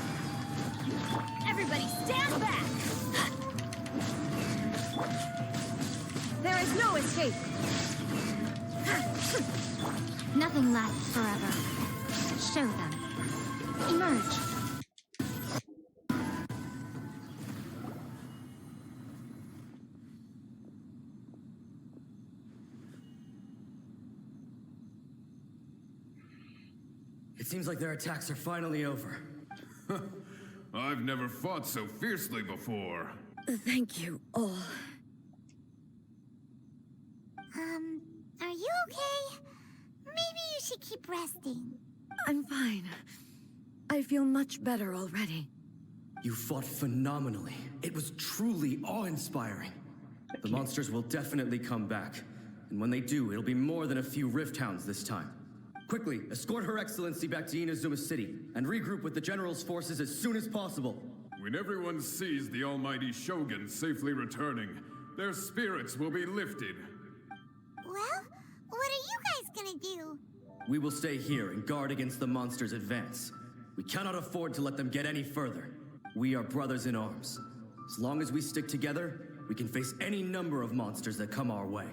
Everybody stand back! There is no escape! Nothing lasts forever. Show them. Emerge. It seems like their attacks are finally over. I've never fought so fiercely before. Thank you all. Are you okay? Maybe you should keep resting. I'm fine. I feel much better already. You fought phenomenally. It was truly awe-inspiring. The monsters will definitely come back. And when they do, it'll be more than a few Rift Hounds this time. Quickly, escort Her Excellency back to Inazuma City, and regroup with the General's forces as soon as possible. When everyone sees the almighty Shogun safely returning, their spirits will be lifted. Well, what are you guys gonna do? We will stay here and guard against the monsters' advance. We cannot afford to let them get any further. We are brothers in arms. As long as we stick together, we can face any number of monsters that come our way.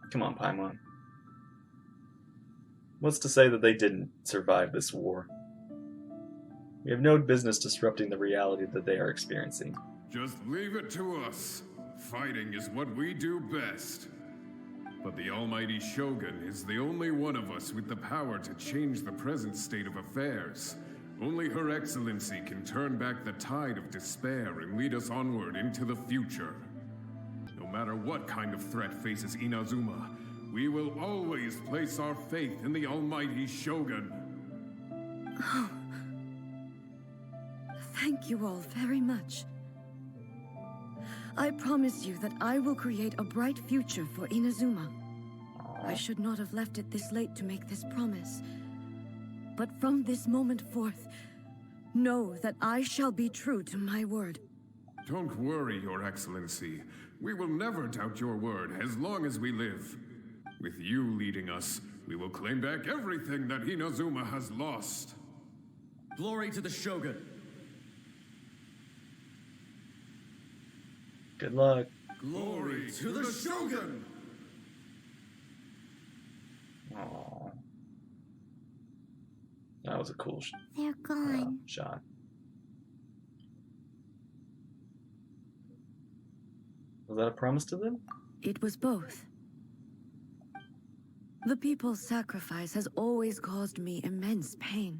Come on, Paimon. What's to say that they didn't survive this war? We have no business disrupting the reality that they are experiencing. Just leave it to us. Fighting is what we do best. But the almighty Shogun is the only one of us with the power to change the present state of affairs. Only Her Excellency can turn back the tide of despair and lead us onward into the future. No matter what kind of threat faces Inazuma, we will always place our faith in the almighty Shogun. Oh. Thank you all very much. I promise you that I will create a bright future for Inazuma. I should not have left it this late to make this promise. But from this moment forth, know that I shall be true to my word. Don't worry, Your Excellency. We will never doubt your word as long as we live. With you leading us, we will claim back everything that Inazuma has lost. Glory to the Shogun. Good luck. Glory to the Shogun! Aww. That was a cool They're gone. shot. Was that a promise to them? It was both. The people's sacrifice has always caused me immense pain.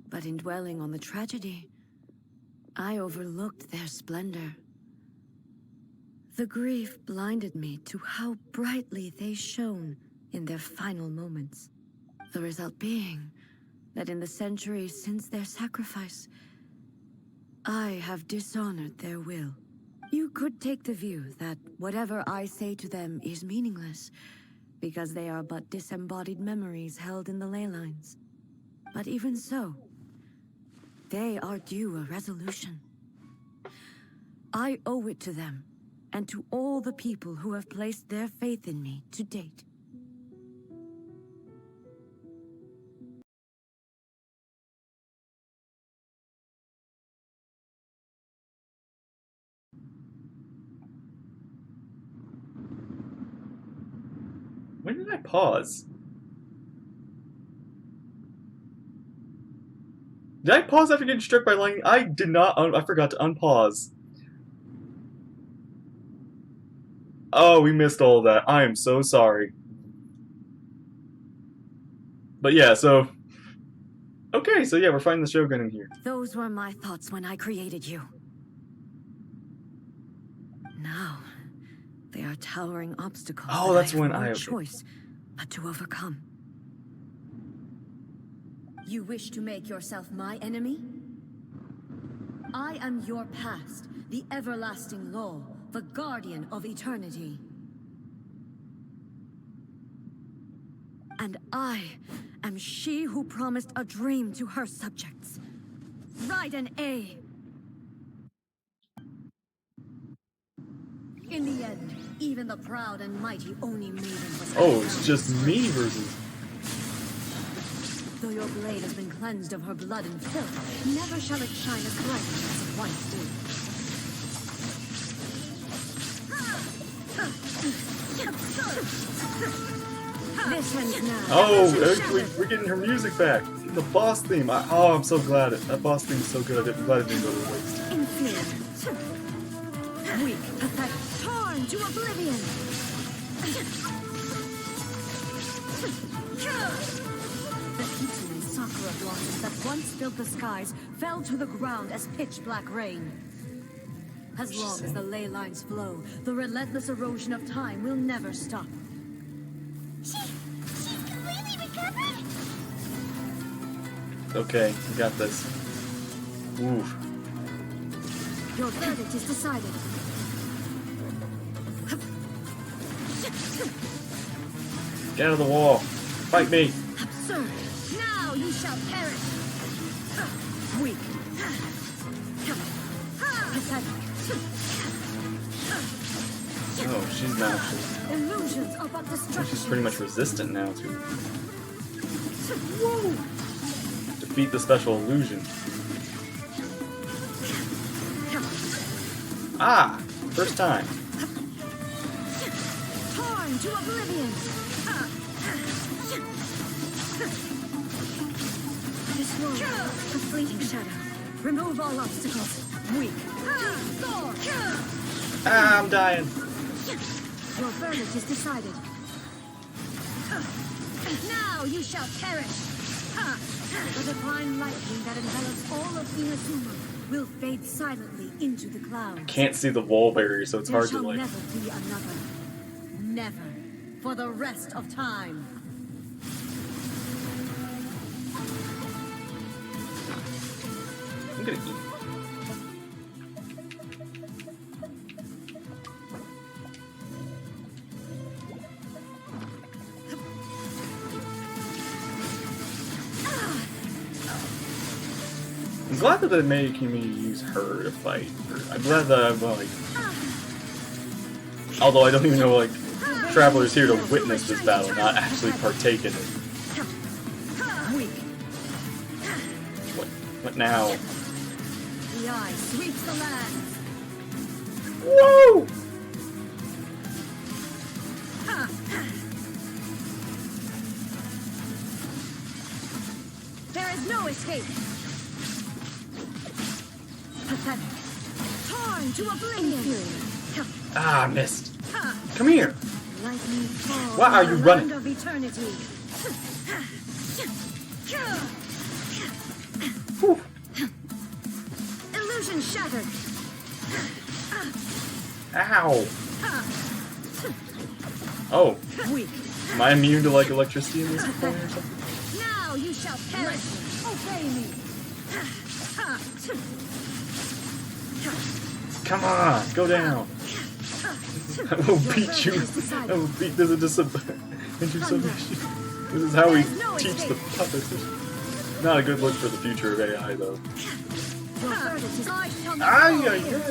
But in dwelling on the tragedy, I overlooked their splendor. The grief blinded me to how brightly they shone in their final moments. The result being that in the centuries since their sacrifice, I have dishonored their will. You could take the view that whatever I say to them is meaningless, because they are but disembodied memories held in the ley lines. But even so, they are due a resolution. I owe it to them, and to all the people who have placed their faith in me to date. When did I pause? Did I pause after getting struck by lightning? I did not. I forgot to unpause. Oh, we missed all of that. I am so sorry. But yeah, so... Okay, so yeah, we're fighting the Shogun in here. Those were my thoughts when I created you. Now, they are towering obstacles Oh, that that's I have when no I... choice but to overcome. You wish to make yourself my enemy? I am your past, the everlasting law, the guardian of eternity. And I am she who promised a dream to her subjects. Raiden A. In the end, even the proud and mighty Oni Maiden was... Oh, it's just me versus... Though your blade has been cleansed of her blood and filth, never shall it shine as brightly as it once did. This ends now. Oh, we're getting her music back. The boss theme. Oh, I'm so glad. That boss theme is so good. I'm glad it didn't go to waste. Inferior. Weak, pathetic, torn to oblivion. The Kitsu and Sakura blossoms that once filled the skies fell to the ground as pitch-black rain. As long as the ley lines flow, the relentless erosion of time will never stop. She's completely recovered? Okay, we got this. Oof. Your verdict is decided. Get out of the wall. Fight me. Absurd. Now you shall perish. Weak. Pathetic. Oh, she's not actually... Illusions are but destruction. She's pretty much resistant now to... Whoa! Defeat the special illusion. Ah! First time. Torn to oblivion. This world, a fleeting shadow. Remove all obstacles. Weak. Ah, I'm dying. Your verdict is decided. Now you shall perish. The divine lightning that envelops all of Inazuma will fade silently into the clouds. Can't see the wall barrier, so it's There hard to shall like... never be another. Never. For the rest of time. I'm gonna eat. I'm glad that they're making me use her to fight. I'm glad that I'm like... Although I don't even know, like, travelers here to witness this battle, not actually partake in it. What now? The eye sweeps the land. Whoa! There is no escape. Pathetic. Torn to oblivion. Ah, I missed. Come here. Lightning falls Why are on you the running? land of eternity. Whew. Illusion shattered. Ow. Oh. Weak. Am I immune to, like, electricity in this point or something? Now you shall perish. Obey me. Come on, go down. I will beat you. I will beat this into submission. This is how we teach the puppets. Not a good look for the future of AI, though. Ay, ay, ay.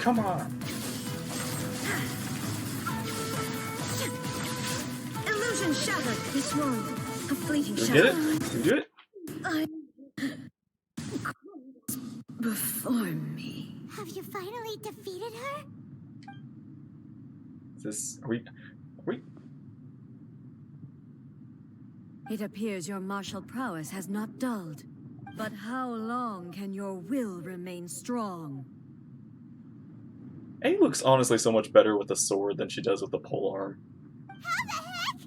Come on. Illusion shattered. This world, a fleeting Did we shadow. get it? Did we do it? Before me. Have you finally defeated her? Is this... Are we... It appears your martial prowess has not dulled. But how long can your will remain strong? A looks honestly so much better with a sword than she does with the polearm. How the heck?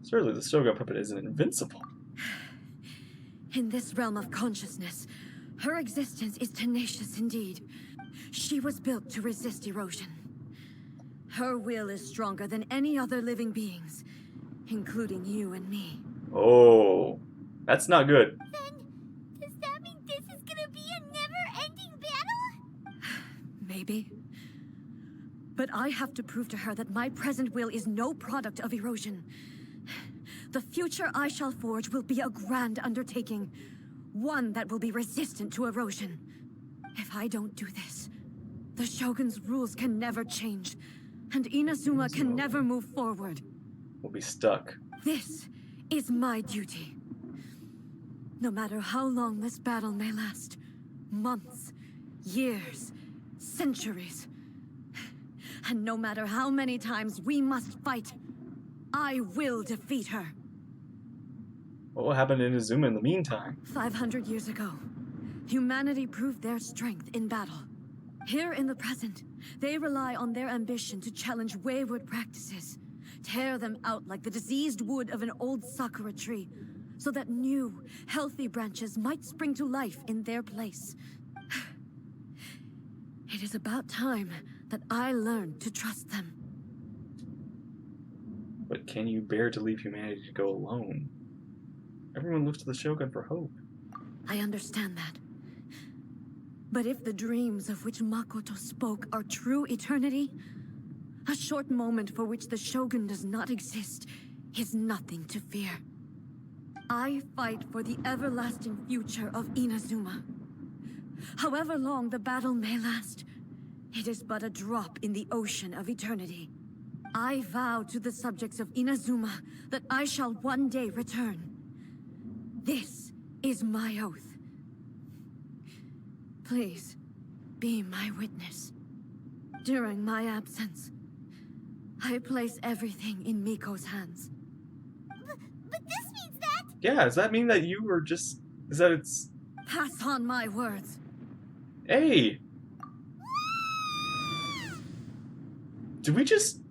Surely the Shogun puppet isn't invincible. In this realm of consciousness, her existence is tenacious indeed. She was built to resist erosion. Her will is stronger than any other living beings, including you and me. Oh, that's not good. Then, does that mean this is gonna be a never-ending battle? Maybe. But I have to prove to her that my present will is no product of erosion. The future I shall forge will be a grand undertaking, one that will be resistant to erosion. If I don't do this, the Shogun's rules can never change, and Inazuma can never move forward. We'll be stuck. This is my duty. No matter how long this battle may last, months, years, centuries, and no matter how many times we must fight, I will defeat her. What will happen to Inazuma in the meantime? 500 years ago, humanity proved their strength in battle. Here in the present, they rely on their ambition to challenge wayward practices, tear them out like the diseased wood of an old sakura tree, so that new, healthy branches might spring to life in their place. It is about time that I learned to trust them. But can you bear to leave humanity to go alone? Everyone looks to the Shogun for hope. I understand that. But if the dreams of which Makoto spoke are true eternity, a short moment for which the Shogun does not exist is nothing to fear. I fight for the everlasting future of Inazuma. However long the battle may last, it is but a drop in the ocean of eternity. I vow to the subjects of Inazuma that I shall one day return. This is my oath. Please, be my witness. During my absence, I place everything in Miko's hands. But this means that... Yeah, does that mean that you were just... Is that it's... Pass on my words. Hey! Did we just...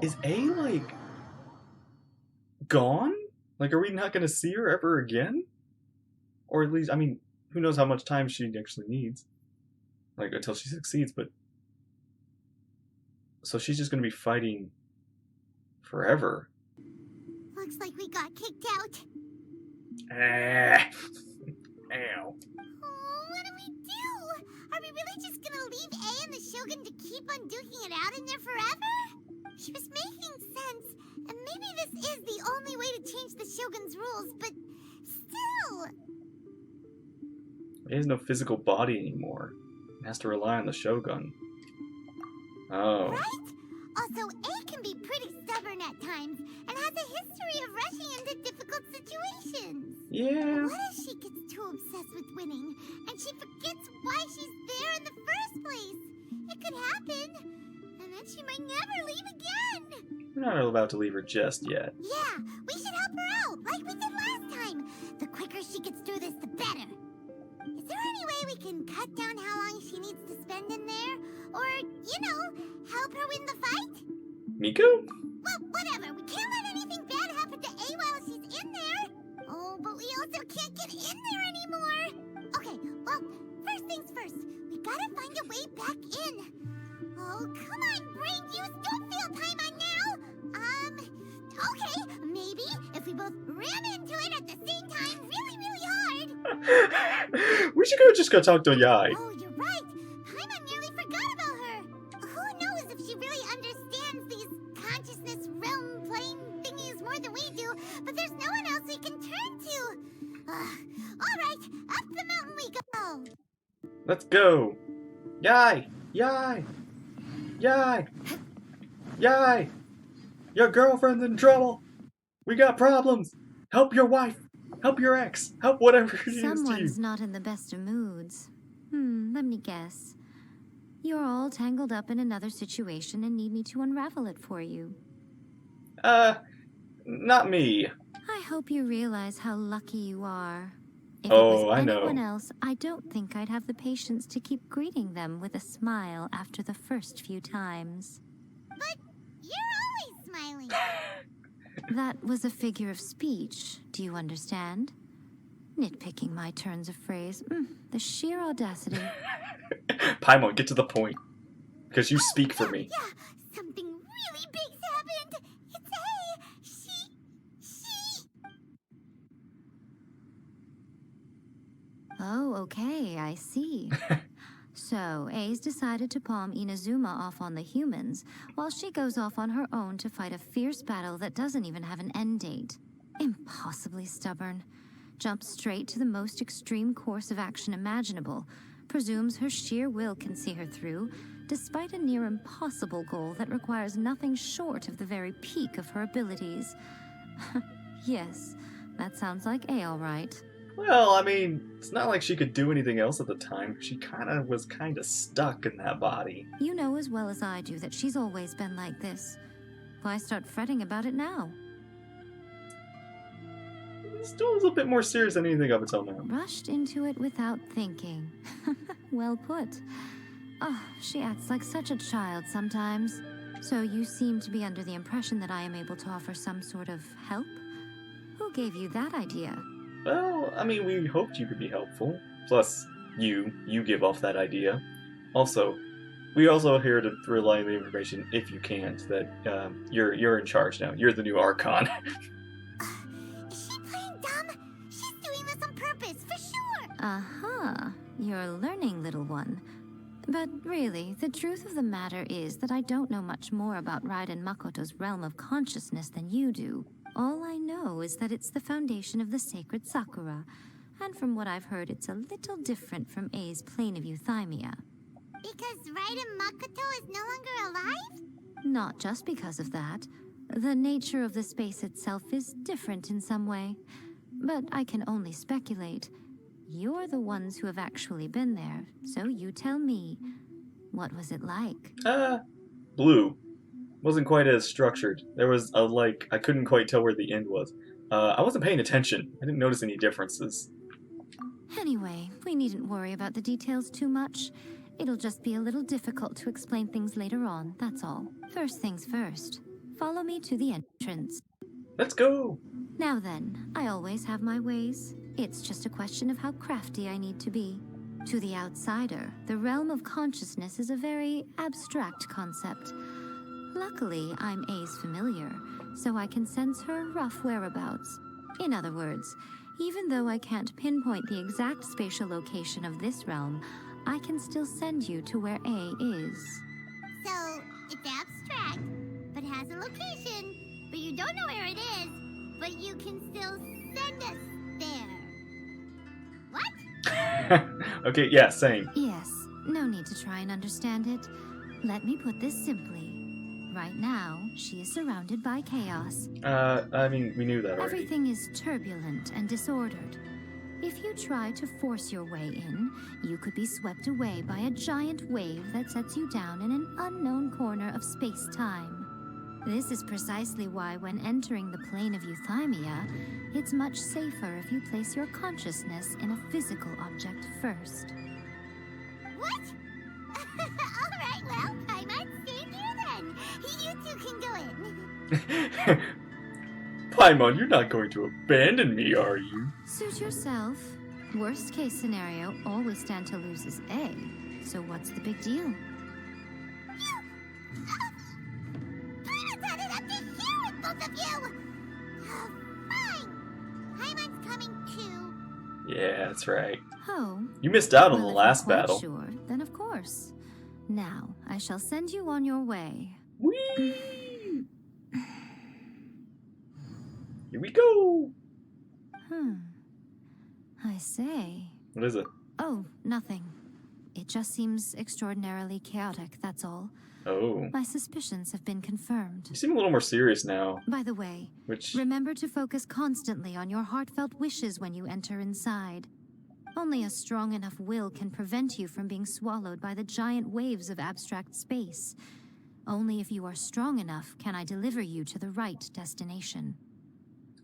Is A, like... gone? Like, are we not gonna see her ever again? Or at least, I mean, who knows how much time she actually needs. Like, until she succeeds, but... So she's just gonna be fighting... forever. Looks like we got kicked out. Ah. Ow. Oh, what do we do? Are we really just gonna leave A and the Shogun to keep on duking it out in there forever? She was making sense, and maybe this is the only way to change the Shogun's rules, but still... He has no physical body anymore. He has to rely on the Shogun. Oh. Right? Also, A can be pretty stubborn at times, and has a history of rushing into difficult situations. Yeah. What if she gets too obsessed with winning, and she forgets why she's there in the first place? It could happen, and then she might never leave again. We're not about to leave her just yet. Yeah, we should help her out, like we did last time. The quicker she gets through this, the better. Is there any way we can cut down how long she needs to spend in there? Or, you know, help her win the fight? Miko? Well, whatever. We can't let anything bad happen to A while she's in there. Oh, but we also can't get in there anymore. Okay, well, first things first. We gotta find a way back in. Oh, come on, brain juice. Don't feel time on now. Okay, maybe if we both ran into it at the same time really, really hard. We should just go talk to Yai. Oh, you're right. Paimon nearly forgot about her. Who knows if she really understands these consciousness realm plane thingies more than we do, but there's no one else we can turn to. Alright, up the mountain we go. Let's go. Yai! Yai! Yai! Yai! Your girlfriend's in trouble. We got problems. Help your wife. Help your ex. Help whatever it is to you. Someone's not in the best of moods. Let me guess. You're all tangled up in another situation and need me to unravel it for you. Not me. I hope you realize how lucky you are. If Oh, it was I know. anyone else, I don't think I'd have the patience to keep greeting them with a smile after the first few times. But you're always smiling. That was a figure of speech, do you understand? Nitpicking my turns of phrase. The sheer audacity. Paimon, get to the point. Because you speak for me. Yeah, something really big's happened. It's she. Oh, okay, I see. So, A's decided to palm Inazuma off on the humans, while she goes off on her own to fight a fierce battle that doesn't even have an end date. Impossibly stubborn. Jumps straight to the most extreme course of action imaginable, presumes her sheer will can see her through, despite a near impossible goal that requires nothing short of the very peak of her abilities. Yes, that sounds like A all right. Well, I mean, it's not like she could do anything else at the time. She was kind of stuck in that body. You know as well as I do that she's always been like this. Why start fretting about it now? Still was a bit more serious than anything up until now. Rushed into it without thinking. Well put. Oh, she acts like such a child sometimes. So you seem to be under the impression that I am able to offer some sort of help? Who gave you that idea? Well, I mean, we hoped you could be helpful. Plus, you give off that idea. Also, we also here to relay the information, if you can't, that you're in charge now. You're the new Archon. Is she playing dumb? She's doing this on purpose, for sure. Uh-huh. You're learning, little one. But really, the truth of the matter is that I don't know much more about Raiden Makoto's realm of consciousness than you do. All I know is that it's the foundation of the sacred Sakura, and from what I've heard, it's a little different from A's plane of euthymia. Because Raiden Makoto is no longer alive? Not just because of that. The nature of the space itself is different in some way. But I can only speculate. You're the ones who have actually been there, so you tell me. What was it like? Blue. Wasn't quite as structured. There was I couldn't quite tell where the end was. I wasn't paying attention. I didn't notice any differences. Anyway, we needn't worry about the details too much. It'll just be a little difficult to explain things later on, that's all. First things first. Follow me to the entrance. Let's go! Now then, I always have my ways. It's just a question of how crafty I need to be. To the outsider, the realm of consciousness is a very abstract concept. Luckily, I'm A's familiar, so I can sense her rough whereabouts. In other words, even though I can't pinpoint the exact spatial location of this realm, I can still send you to where A is. So, it's abstract, but has a location, but you don't know where it is, but you can still send us there. What? Okay, yeah, same. Yes, no need to try and understand it. Let me put this simply. Right now, she is surrounded by chaos. I mean, we knew that already. Everything is turbulent and disordered. If you try to force your way in, you could be swept away by a giant wave that sets you down in an unknown corner of space-time. This is precisely why when entering the plane of euthymia, it's much safer if you place your consciousness in a physical object first. What? Alright, well, I might stay here then. You two can go in. Paimon, you're not going to abandon me, are you? Suit yourself. Worst case scenario, all we stand to lose is A. So what's the big deal? Planets had it up to here with both of you! Fine. Paimon's coming too. Yeah, that's right. Oh. You missed out on Well, the if last you're quite battle. Sure, then of course. Now, I shall send you on your way. Whee! Here we go! I say. What is it? Oh, nothing. It just seems extraordinarily chaotic, that's all. Oh. My suspicions have been confirmed. You seem a little more serious now. By the way, Which... remember to focus constantly on your heartfelt wishes when you enter inside. Only a strong enough will can prevent you from being swallowed by the giant waves of abstract space. Only if you are strong enough can I deliver you to the right destination.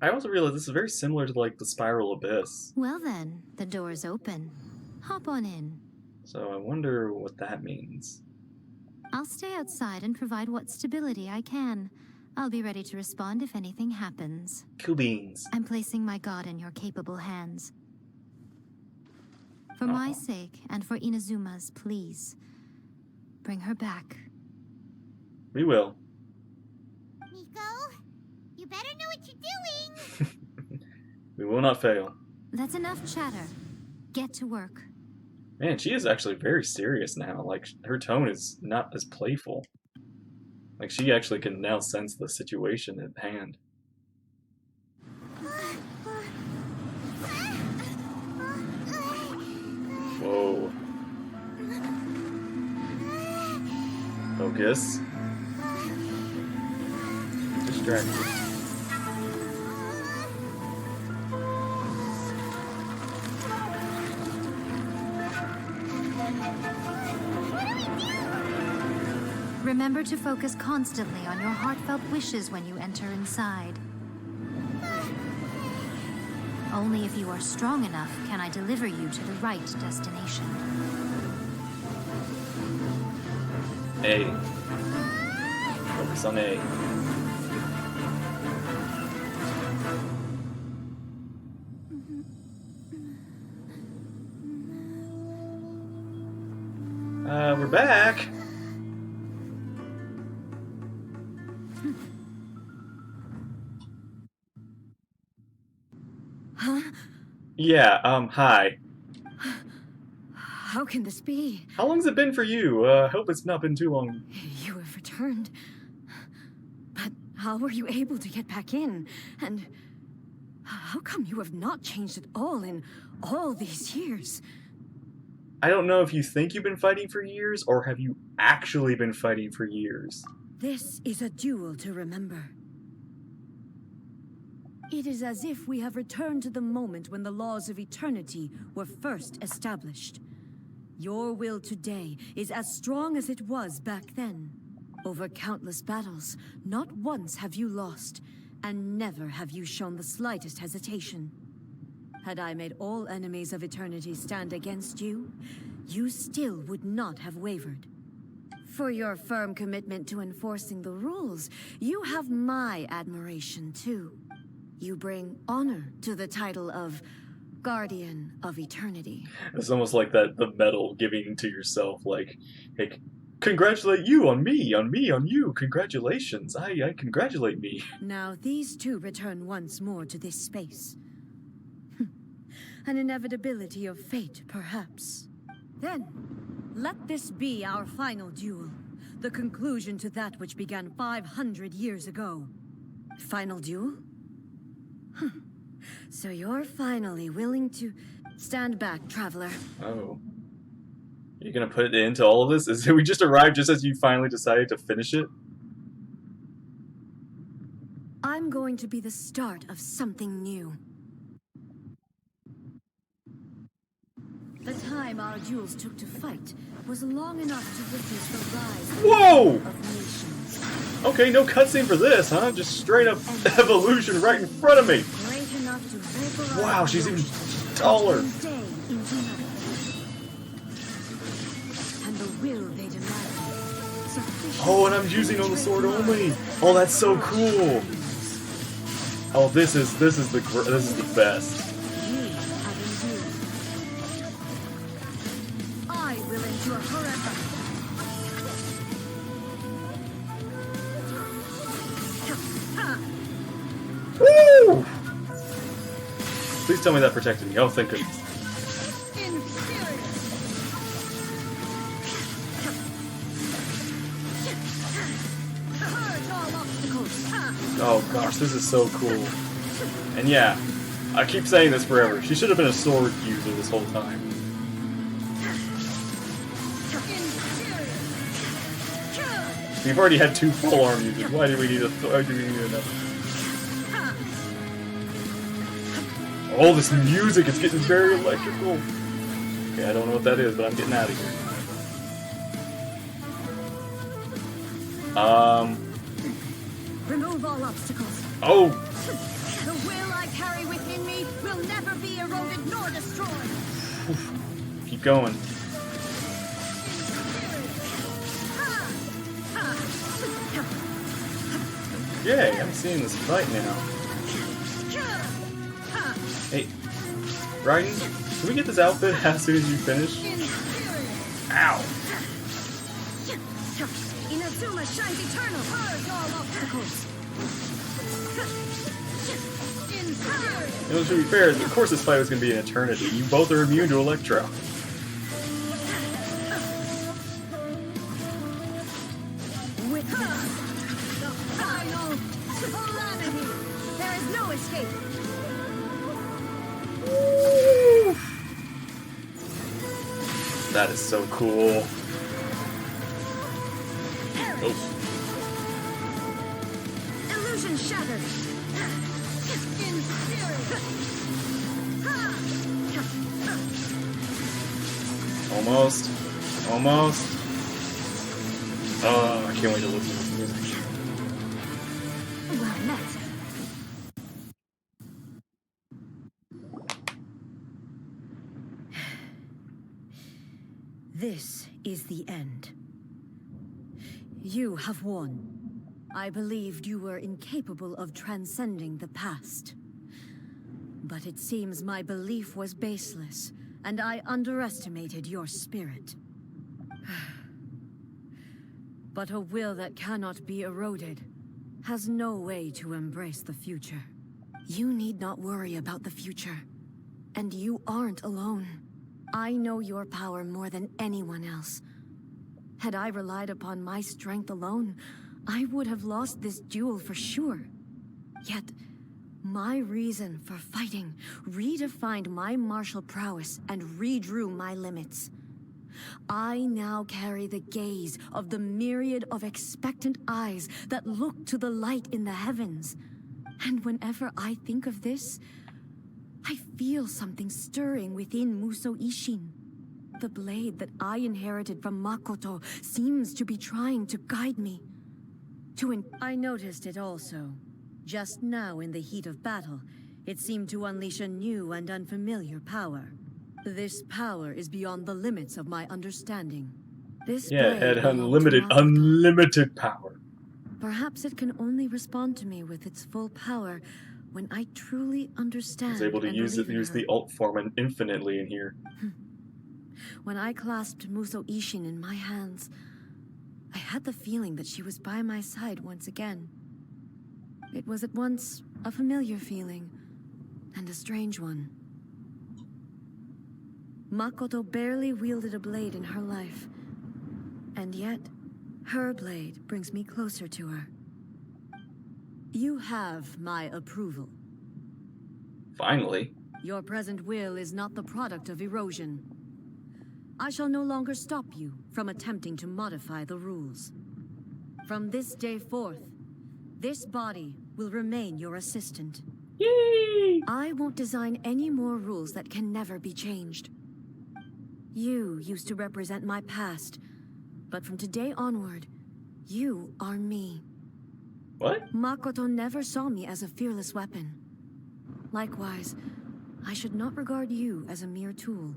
I also realized this is very similar to, like, the Spiral Abyss. Well then, the door is open. Hop on in. So I wonder what that means. I'll stay outside and provide what stability I can. I'll be ready to respond if anything happens. Cool beans. I'm placing my god in your capable hands. For my sake, and for Inazuma's, please. Bring her back. We will. Miko, you better know what you're doing! We will not fail. That's enough chatter. Get to work. Man, she is actually very serious now. Like, her tone is not as playful. Like, she actually can now sense the situation at hand. Whoa. Focus. Distracted. Remember to focus constantly on your heartfelt wishes when you enter inside. Only if you are strong enough can I deliver you to the right destination. A. Focus on A. We're back. Huh? Yeah, hi. How can this be? How long's it been for you? Hope it's not been too long. You have returned. But how were you able to get back in? And how come you have not changed at all in all these years? I don't know if you think you've been fighting for years, or have you actually been fighting for years? This is a duel to remember. It is as if we have returned to the moment when the laws of eternity were first established. Your will today is as strong as it was back then. Over countless battles, not once have you lost, and never have you shown the slightest hesitation. Had I made all enemies of eternity stand against you, you still would not have wavered. For your firm commitment to enforcing the rules, you have my admiration too. You bring honor to the title of Guardian of Eternity. It's almost like that, the medal giving to yourself, like, hey, congratulate you on me, on me, on you, congratulations, I congratulate me. Now these two return once more to this space. An inevitability of fate, perhaps. Then, let this be our final duel. The conclusion to that which began 500 years ago. Final duel? So you're finally willing to stand back, traveler. Oh. You're gonna put it into all of this? Is it we just arrived just as you finally decided to finish it? I'm going to be the start of something new. The time our duels took to fight was long enough to witness the rise Whoa! of nations. Okay, no cutscene for this, huh? Just straight up evolution right in front of me. Great enough to vaporize Wow, she's even yours taller. from day into night. And the will they demanded, sufficient Oh, and I'm using on the sword only. Oh, that's so cool. Oh, this is the best. you have endured. I will endure forever. Woo! Please tell me that protected me. Oh, thank goodness. Oh gosh, this is so cool. And yeah, I keep saying this forever. She should have been a sword user this whole time. We've already had 2 full arm users. Why do we need another? Oh, this music, it's getting very electrical. Okay, I don't know what that is, but I'm getting out of here. Remove all obstacles. Oh! The will I carry within me will never be eroded nor destroyed. Keep going. Yay, I'm seeing this fight now. Hey, Raiden, can we get this outfit as soon as you finish? Ow! Inazuma shines eternal, purge all obstacles. You know, to be fair, of course this fight was going to be an eternity. You both are immune to Electro. With the final calamity, there is no escape. That is so cool. Oh. Illusion shattered. In spirit. Almost. Almost. Oh, I can't wait to listen to this music. Well met. This is the end. You have won. I believed you were incapable of transcending the past. But it seems my belief was baseless, and I underestimated your spirit. But a will that cannot be eroded has no way to embrace the future. You need not worry about the future. And you aren't alone. I know your power more than anyone else. Had I relied upon my strength alone, I would have lost this duel for sure. Yet, my reason for fighting redefined my martial prowess and redrew my limits. I now carry the gaze of the myriad of expectant eyes that look to the light in the heavens. And whenever I think of this, I feel something stirring within Musou Ishin. The blade that I inherited from Makoto seems to be trying to guide me. I noticed it also. Just now in the heat of battle, it seemed to unleash a new and unfamiliar power. This power is beyond the limits of my understanding. This Yeah, it had blade belonged to Makoto. unlimited power. Perhaps it can only respond to me with its full power when I truly understand. I was able to and use believe in use her. the alt form infinitely in here. When I clasped Musou Ishin in my hands, I had the feeling that she was by my side once again. It was at once a familiar feeling and a strange one. Makoto barely wielded a blade in her life, and yet her blade brings me closer to her. You have my approval. Finally. Your present will is not the product of erosion. I shall no longer stop you from attempting to modify the rules. From this day forth, this body will remain your assistant. Yay! I won't design any more rules that can never be changed. You used to represent my past, but from today onward, you are me. What? Makoto never saw me as a fearless weapon. Likewise, I should not regard you as a mere tool.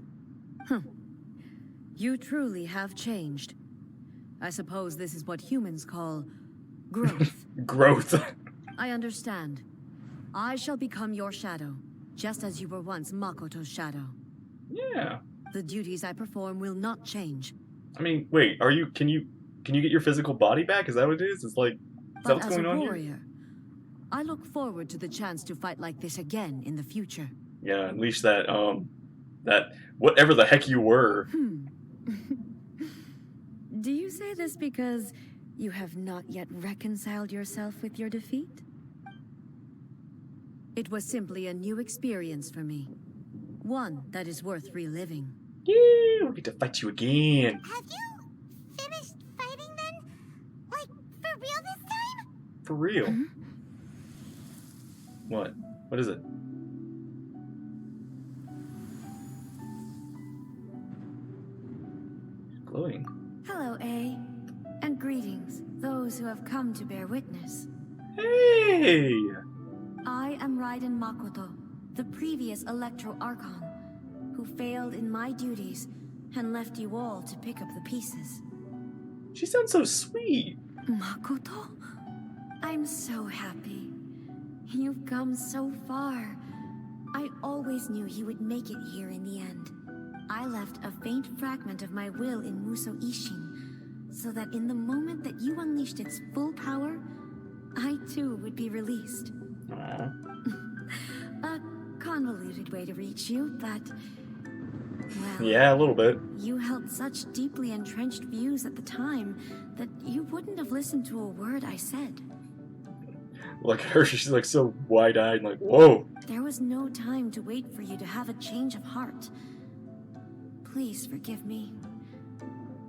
You truly have changed. I suppose this is what humans call growth. Growth. I understand. I shall become your shadow, just as you were once Makoto's shadow. Yeah. The duties I perform will not change. I mean, wait, can you get your physical body back? Is that what it is? Is that But what's as going a on warrior, here? I look forward to the chance to fight like this again in the future. Yeah, unleash that whatever the heck you were. Do you say this because you have not yet reconciled yourself with your defeat? It was simply a new experience for me. One that is worth reliving. Yeah, we get to fight you again. Have you finished fighting then? Like, for real this time? For real. What? What is it? glowing. Hello, A. And greetings, those who have come to bear witness. Hey! I am Raiden Makoto, the previous Electro Archon, who failed in my duties and left you all to pick up the pieces. She sounds so sweet. Makoto? I'm so happy. You've come so far. I always knew you would make it here in the end. I left a faint fragment of my will in Muso Ishin, so that in the moment that you unleashed its full power, I too would be released. Aww. A convoluted way to reach you, but... well... Yeah, a little bit. You held such deeply entrenched views at the time that you wouldn't have listened to a word I said. Look at her, she's like so wide-eyed and like, whoa! There was no time to wait for you to have a change of heart. Please forgive me.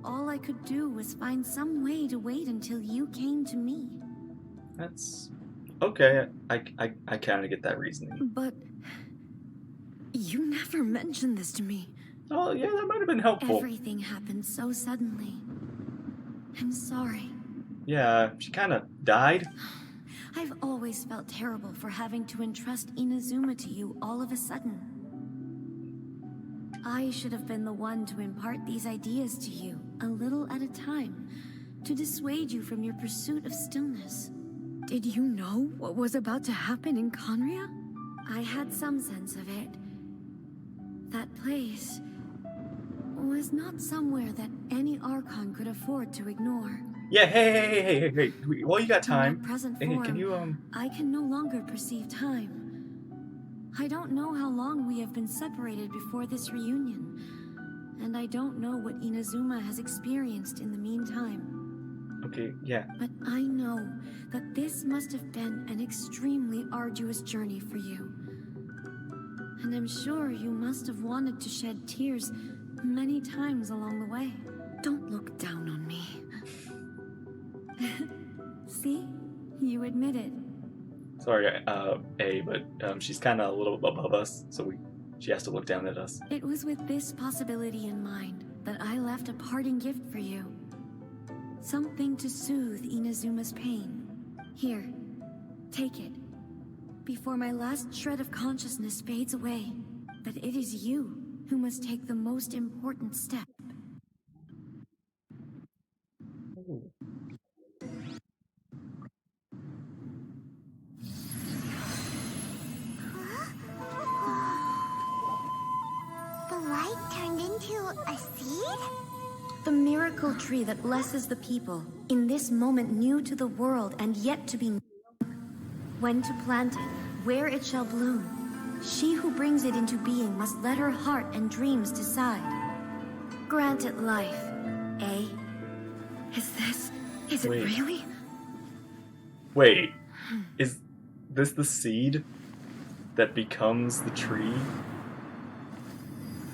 All I could do was find some way to wait until you came to me. That's... okay, I kind of get that reasoning. But... you never mentioned this to me. Oh, yeah, that might have been helpful. Everything happened so suddenly. I'm sorry. Yeah, she kind of died. I've always felt terrible for having to entrust Inazuma to you all of a sudden. I should have been the one to impart these ideas to you, a little at a time, to dissuade you from your pursuit of stillness. Did you know what was about to happen in Conria? I had some sense of it. That place was not somewhere that any Archon could afford to ignore. Yeah, hey. Well, you got time. In my present Hey, form, can you, I can no longer perceive time. I don't know how long we have been separated before this reunion, and I don't know what Inazuma has experienced in the meantime. Okay, yeah. But I know that this must have been an extremely arduous journey for you. And I'm sure you must have wanted to shed tears many times along the way. Don't look down on me. See? You admit it. Sorry, A, but she's kind of a little above us, so she has to look down at us. It was with this possibility in mind that I left a parting gift for you. Something to soothe Inazuma's pain. Here, take it. Before my last shred of consciousness fades away, that it is you who must take the most important step. Ooh. The light turned into a seed? The miracle tree that blesses the people, in this moment new to the world and yet to be known. When to plant it, where it shall bloom. She who brings it into being must let her heart and dreams decide. Grant it life, eh? Is it Wait. really? Wait, is this the seed that becomes the tree?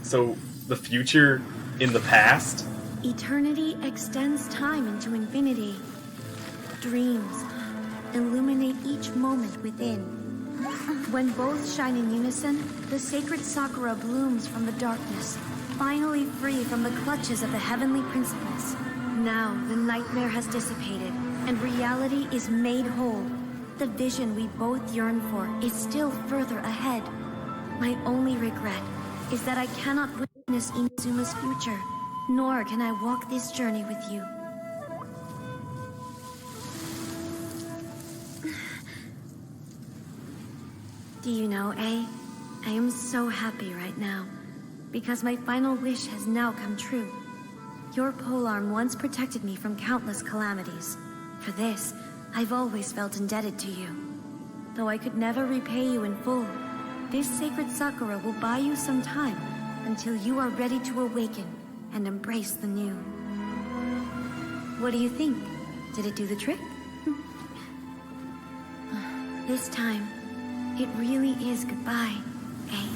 So, the future in the past? Eternity extends time into infinity. Dreams illuminate each moment within. When both shine in unison, the sacred Sakura blooms from the darkness, finally free from the clutches of the heavenly principles. Now the nightmare has dissipated, and reality is made whole. The vision we both yearn for is still further ahead. My only regret is that I cannot witness Inazuma's future, nor can I walk this journey with you. Do you know, A? I am so happy right now, because my final wish has now come true. Your polearm once protected me from countless calamities. For this, I've always felt indebted to you. Though I could never repay you in full, this sacred Sakura will buy you some time until you are ready to awaken and embrace the new. What do you think? Did it do the trick? This time, it really is goodbye, eh?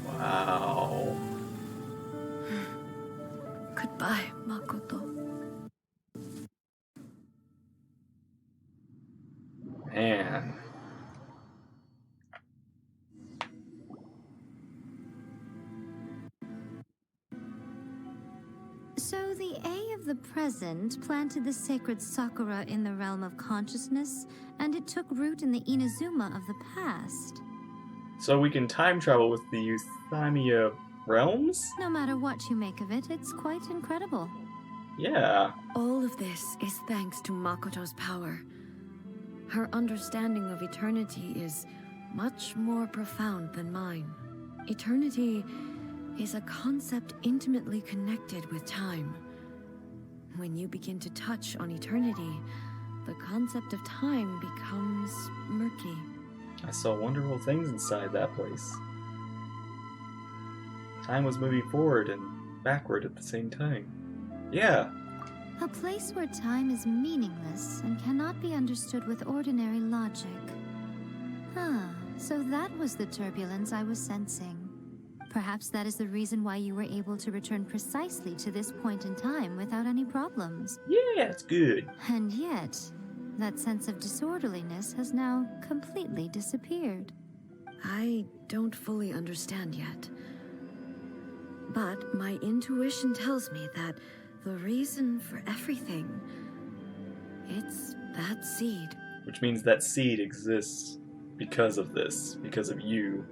Wow. Goodbye, Makoto. Man. the A of the present planted the sacred Sakura in the realm of consciousness, and it took root in the Inazuma of the past. So we can time travel with the Euthymia realms? No matter what you make of it, it's quite incredible. Yeah. All of this is thanks to Makoto's power. Her understanding of eternity is much more profound than mine. Eternity is a concept intimately connected with time. When you begin to touch on eternity, the concept of time becomes murky. I saw wonderful things inside that place. Time was moving forward and backward at the same time. Yeah. A place where time is meaningless and cannot be understood with ordinary logic. So that was the turbulence I was sensing. Perhaps that is the reason why you were able to return precisely to this point in time without any problems. Yeah, it's good. And yet, that sense of disorderliness has now completely disappeared. I don't fully understand yet. But my intuition tells me that the reason for everything, it's that seed. Which means that seed exists because of this, because of you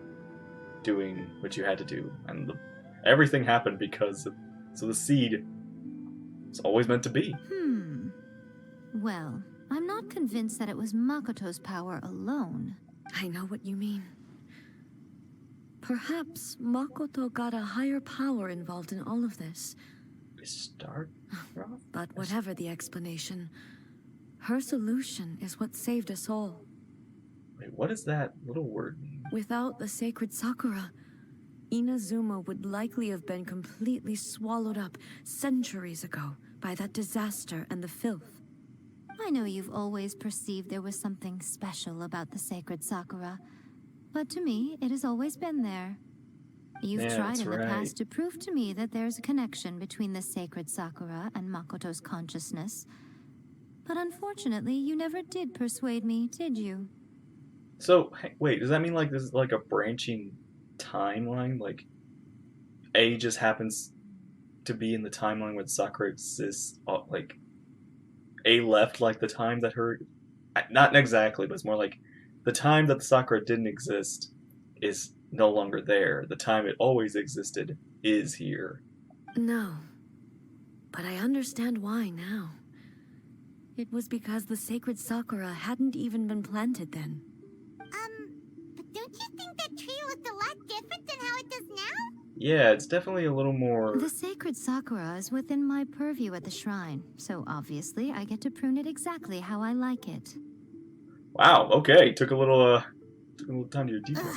doing what you had to do. And everything happened because of... So the seed is always meant to be. Well, I'm not convinced that it was Makoto's power alone. I know what you mean. Perhaps Makoto got a higher power involved in all of this. But whatever the explanation, her solution is what saved us all. Wait, what does that little word mean? Without the sacred Sakura, Inazuma would likely have been completely swallowed up centuries ago by that disaster and the filth. I know you've always perceived there was something special about the sacred Sakura, but to me, it has always been there. You've tried in the past to prove to me that there's a connection between the sacred Sakura and Makoto's consciousness, but unfortunately, you never did persuade me, did you? So, wait, does that mean like this is like a branching timeline? Like, A just happens to be in the timeline when Sakura exists, like, A left like the time that her... Not exactly, but it's more like the time that the Sakura didn't exist is no longer there. The time it always existed is here. No, but I understand why now. It was because the sacred Sakura hadn't even been planted then. But don't you think that tree looked a lot different than how it does now? Yeah, it's definitely a little more... The sacred Sakura is within my purview at the shrine, so obviously I get to prune it exactly how I like it. Wow, okay, took a little time to your detail.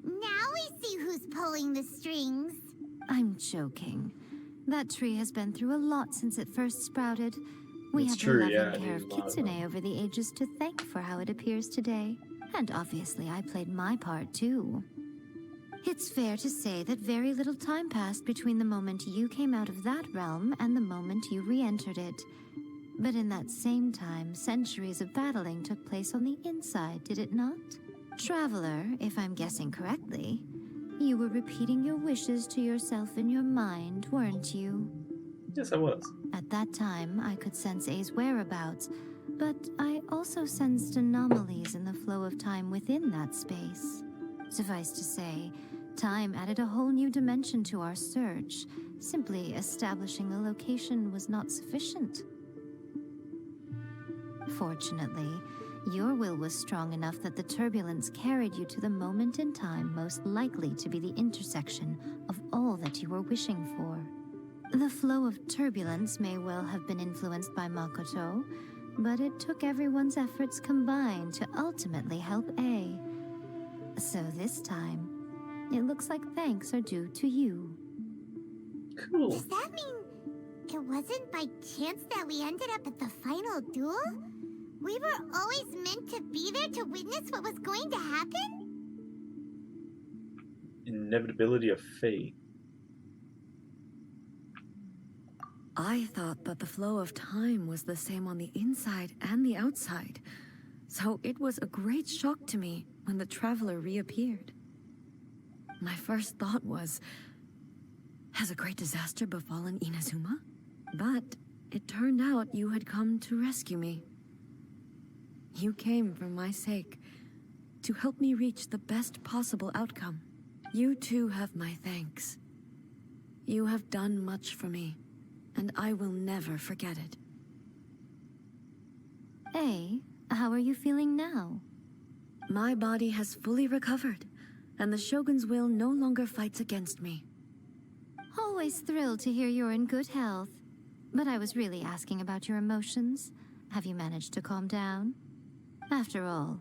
Now we see who's pulling the strings. I'm joking. That tree has been through a lot since it first sprouted. We It's have true, the loving yeah, care it of is a lot of Kitsune over the ages to thank for how it appears today. And obviously I played my part too. It's fair to say that very little time passed between the moment you came out of that realm and the moment you re-entered it. But in that same time, centuries of battling took place on the inside, did it not? Traveler, if I'm guessing correctly, you were repeating your wishes to yourself in your mind, weren't you? Yes, I was. At that time, I could sense A's whereabouts, but I also sensed anomalies in the flow of time within that space. Suffice to say, time added a whole new dimension to our search. Simply establishing a location was not sufficient. Fortunately, your will was strong enough that the turbulence carried you to the moment in time most likely to be the intersection of all that you were wishing for. The flow of turbulence may well have been influenced by Makoto, but it took everyone's efforts combined to ultimately help A. So this time, it looks like thanks are due to you. Cool. Does that mean it wasn't by chance that we ended up at the final duel? We were always meant to be there to witness what was going to happen? Inevitability of fate. I thought that the flow of time was the same on the inside and the outside, so it was a great shock to me when the traveler reappeared. My first thought was, has a great disaster befallen Inazuma? But it turned out you had come to rescue me. You came for my sake, to help me reach the best possible outcome. You too have my thanks. You have done much for me, and I will never forget it. Hey, how are you feeling now? My body has fully recovered, and the Shogun's will no longer fights against me. Always thrilled to hear you're in good health. But I was really asking about your emotions. Have you managed to calm down? After all,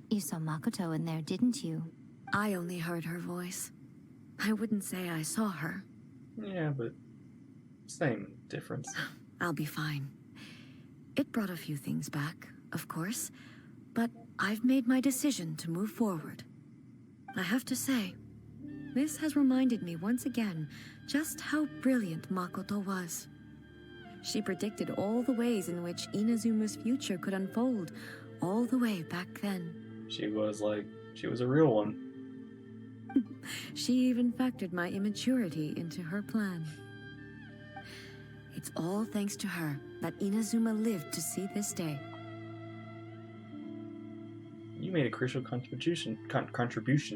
you saw Makoto in there, didn't you? I only heard her voice. I wouldn't say I saw her. Yeah, but same difference. I'll be fine. It brought a few things back, of course, but I've made my decision to move forward. I have to say, this has reminded me once again just how brilliant Makoto was. She predicted all the ways in which Inazuma's future could unfold, all the way back then. She was a real one. She even factored my immaturity into her plan. It's all thanks to her that Inazuma lived to see this day. You made a crucial contribution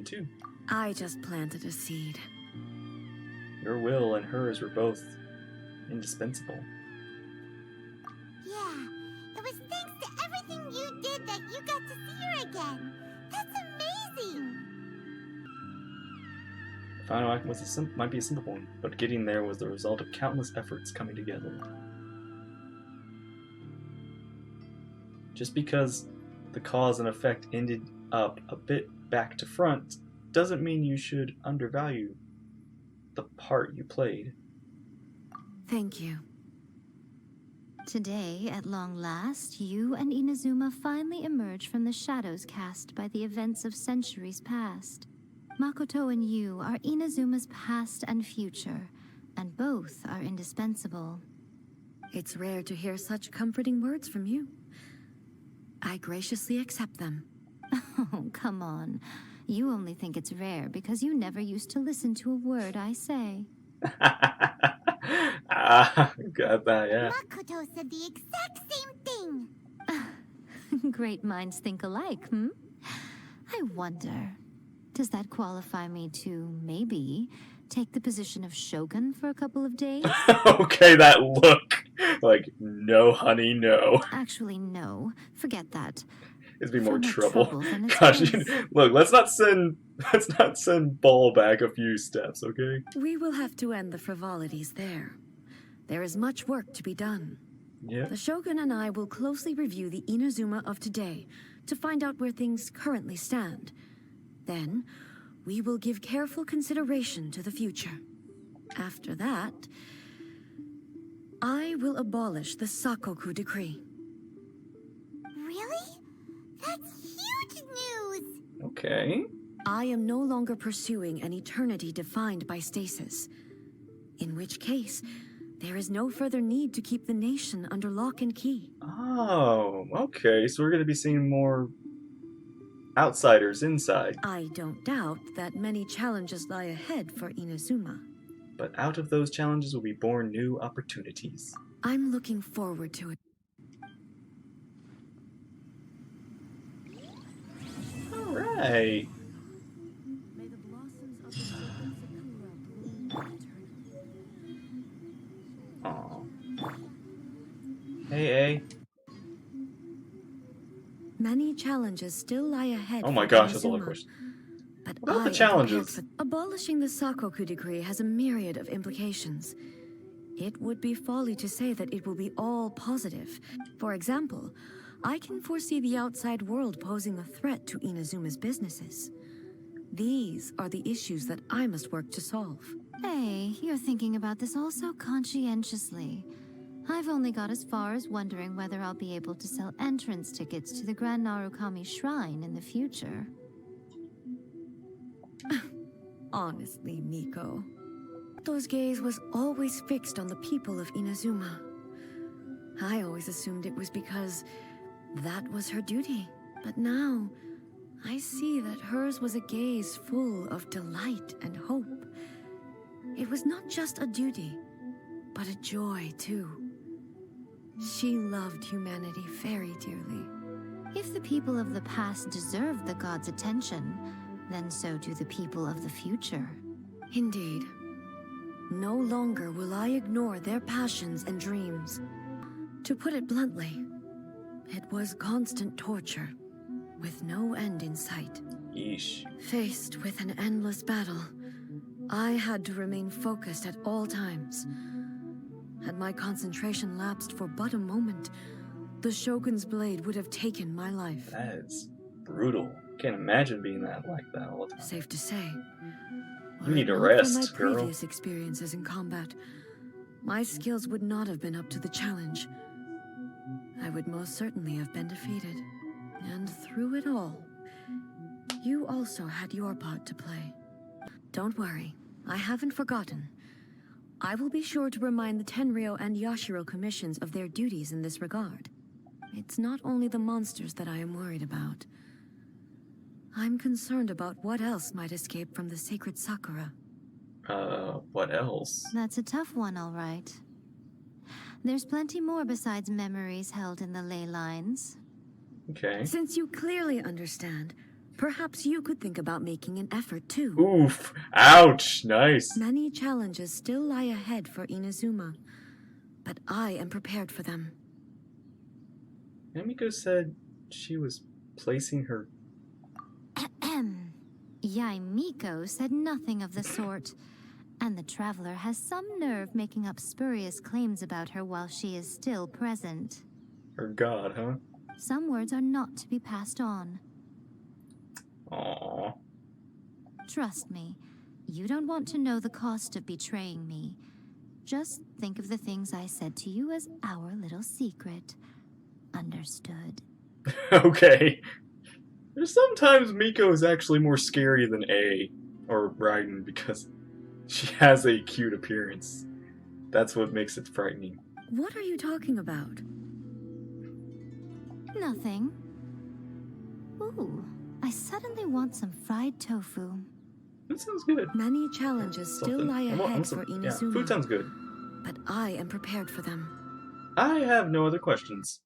too. I just planted a seed. Your will and hers were both indispensable. Yeah, it was thanks to everything you did that you got to see her again. That's amazing! The final act might be a simple one, but getting there was the result of countless efforts coming together. Just because the cause and effect ended up a bit back to front doesn't mean you should undervalue the part you played. Thank you. Today, at long last, you and Inazuma finally emerge from the shadows cast by the events of centuries past. Makoto and you are Inazuma's past and future, and both are indispensable. It's rare to hear such comforting words from you. I graciously accept them. Oh, come on. You only think it's rare because you never used to listen to a word I say. Got that, yeah. Makoto said the exact same thing! Great minds think alike, hmm? I wonder, does that qualify me to, maybe, take the position of Shogun for a couple of days? Okay, that look. Like, no, honey, no. Actually, no. Forget that. It'd be Far more more trouble. trouble than it's Gosh, worth. look, let's not send Ball back a few steps, okay? We will have to end the frivolities there. There is much work to be done. Yeah. The Shogun and I will closely review the Inazuma of today to find out where things currently stand. Then, we will give careful consideration to the future. After that, I will abolish the Sakoku decree. Really? That's huge news! Okay. I am no longer pursuing an eternity defined by stasis. In which case, there is no further need to keep the nation under lock and key. Oh, okay. So we're going to be seeing more outsiders inside. I don't doubt that many challenges lie ahead for Inazuma. But out of those challenges will be born new opportunities. I'm looking forward to it. Alright. May the blossoms of the sacred sakura bloom eternally. Aw. Hey, A. Many challenges still lie ahead. Oh my for gosh, that's a lot of Inazuma. questions. But What about the I am challenges? prepared for- Abolishing the Sakoku decree has a myriad of implications. It would be folly to say that it will be all positive. For example, I can foresee the outside world posing a threat to Inazuma's businesses. These are the issues that I must work to solve. Hey, you're thinking about this all so conscientiously. I've only got as far as wondering whether I'll be able to sell entrance tickets to the Grand Narukami Shrine in the future. Honestly, Miko, To's gaze was always fixed on the people of Inazuma. I always assumed it was because that was her duty. But now, I see that hers was a gaze full of delight and hope. It was not just a duty, but a joy too. She loved humanity very dearly. If the people of the past deserve the god's attention, then so do the people of the future. Indeed. No longer will I ignore their passions and dreams. To put it bluntly, it was constant torture, with no end in sight. Yeesh. Faced with an endless battle, I had to remain focused at all times. Had my concentration lapsed for but a moment, the Shogun's blade would have taken my life. That's brutal. Can't imagine being like that all the time. Safe to say. You need a were it not rest, for my girl. previous experiences in combat, my skills would not have been up to the challenge. I would most certainly have been defeated. And through it all, you also had your part to play. Don't worry, I haven't forgotten. I will be sure to remind the Tenryo and Yashiro commissions of their duties in this regard. It's not only the monsters that I am worried about. I'm concerned about what else might escape from the sacred Sakura. What else? That's a tough one, all right. There's plenty more besides memories held in the ley lines. Okay. Since you clearly understand, perhaps you could think about making an effort too. Oof. Ouch. Nice. Many challenges still lie ahead for Inazuma, but I am prepared for them. Namiko said she was placing her... Yaimiko said nothing of the sort, and the traveler has some nerve making up spurious claims about her while she is still present. Her god, huh? Some words are not to be passed on. Aww. Trust me, you don't want to know the cost of betraying me. Just think of the things I said to you as our little secret. Understood? Okay. There's sometimes Miko is actually more scary than A, or Raiden, because she has a cute appearance. That's what makes it frightening. What are you talking about? Nothing. Ooh, I suddenly want some fried tofu. That sounds good. Many challenges still lie ahead for Inazuma. Yeah, food sounds good. But I am prepared for them. I have no other questions.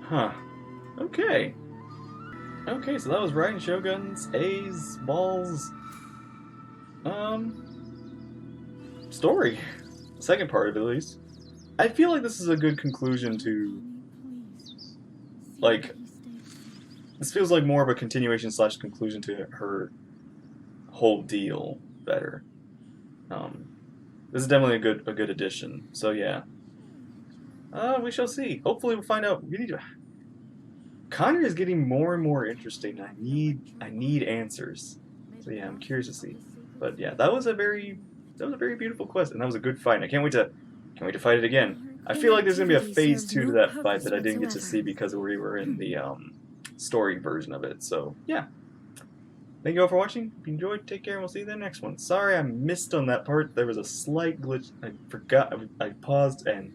Huh. Okay. Okay, so that was Raiden Shogun's A's, Balls, story. Second part of it, at least. I feel like this is a good conclusion to, like, this feels like more of a continuation / conclusion to her whole deal better. This is definitely a good addition. So yeah. We shall see. Hopefully we'll find out. We need to... Connor is getting more and more interesting. I need answers. So yeah, I'm curious to see. But yeah, that was a very beautiful quest, and that was a good fight. I can't wait to fight it again. I feel like there's gonna be a phase 2 to that fight that I didn't get to see because we were in the story version of it. So yeah. Thank you all for watching. If you enjoyed, take care, and we'll see you in the next one. Sorry I missed on that part. There was a slight glitch. I forgot. I paused and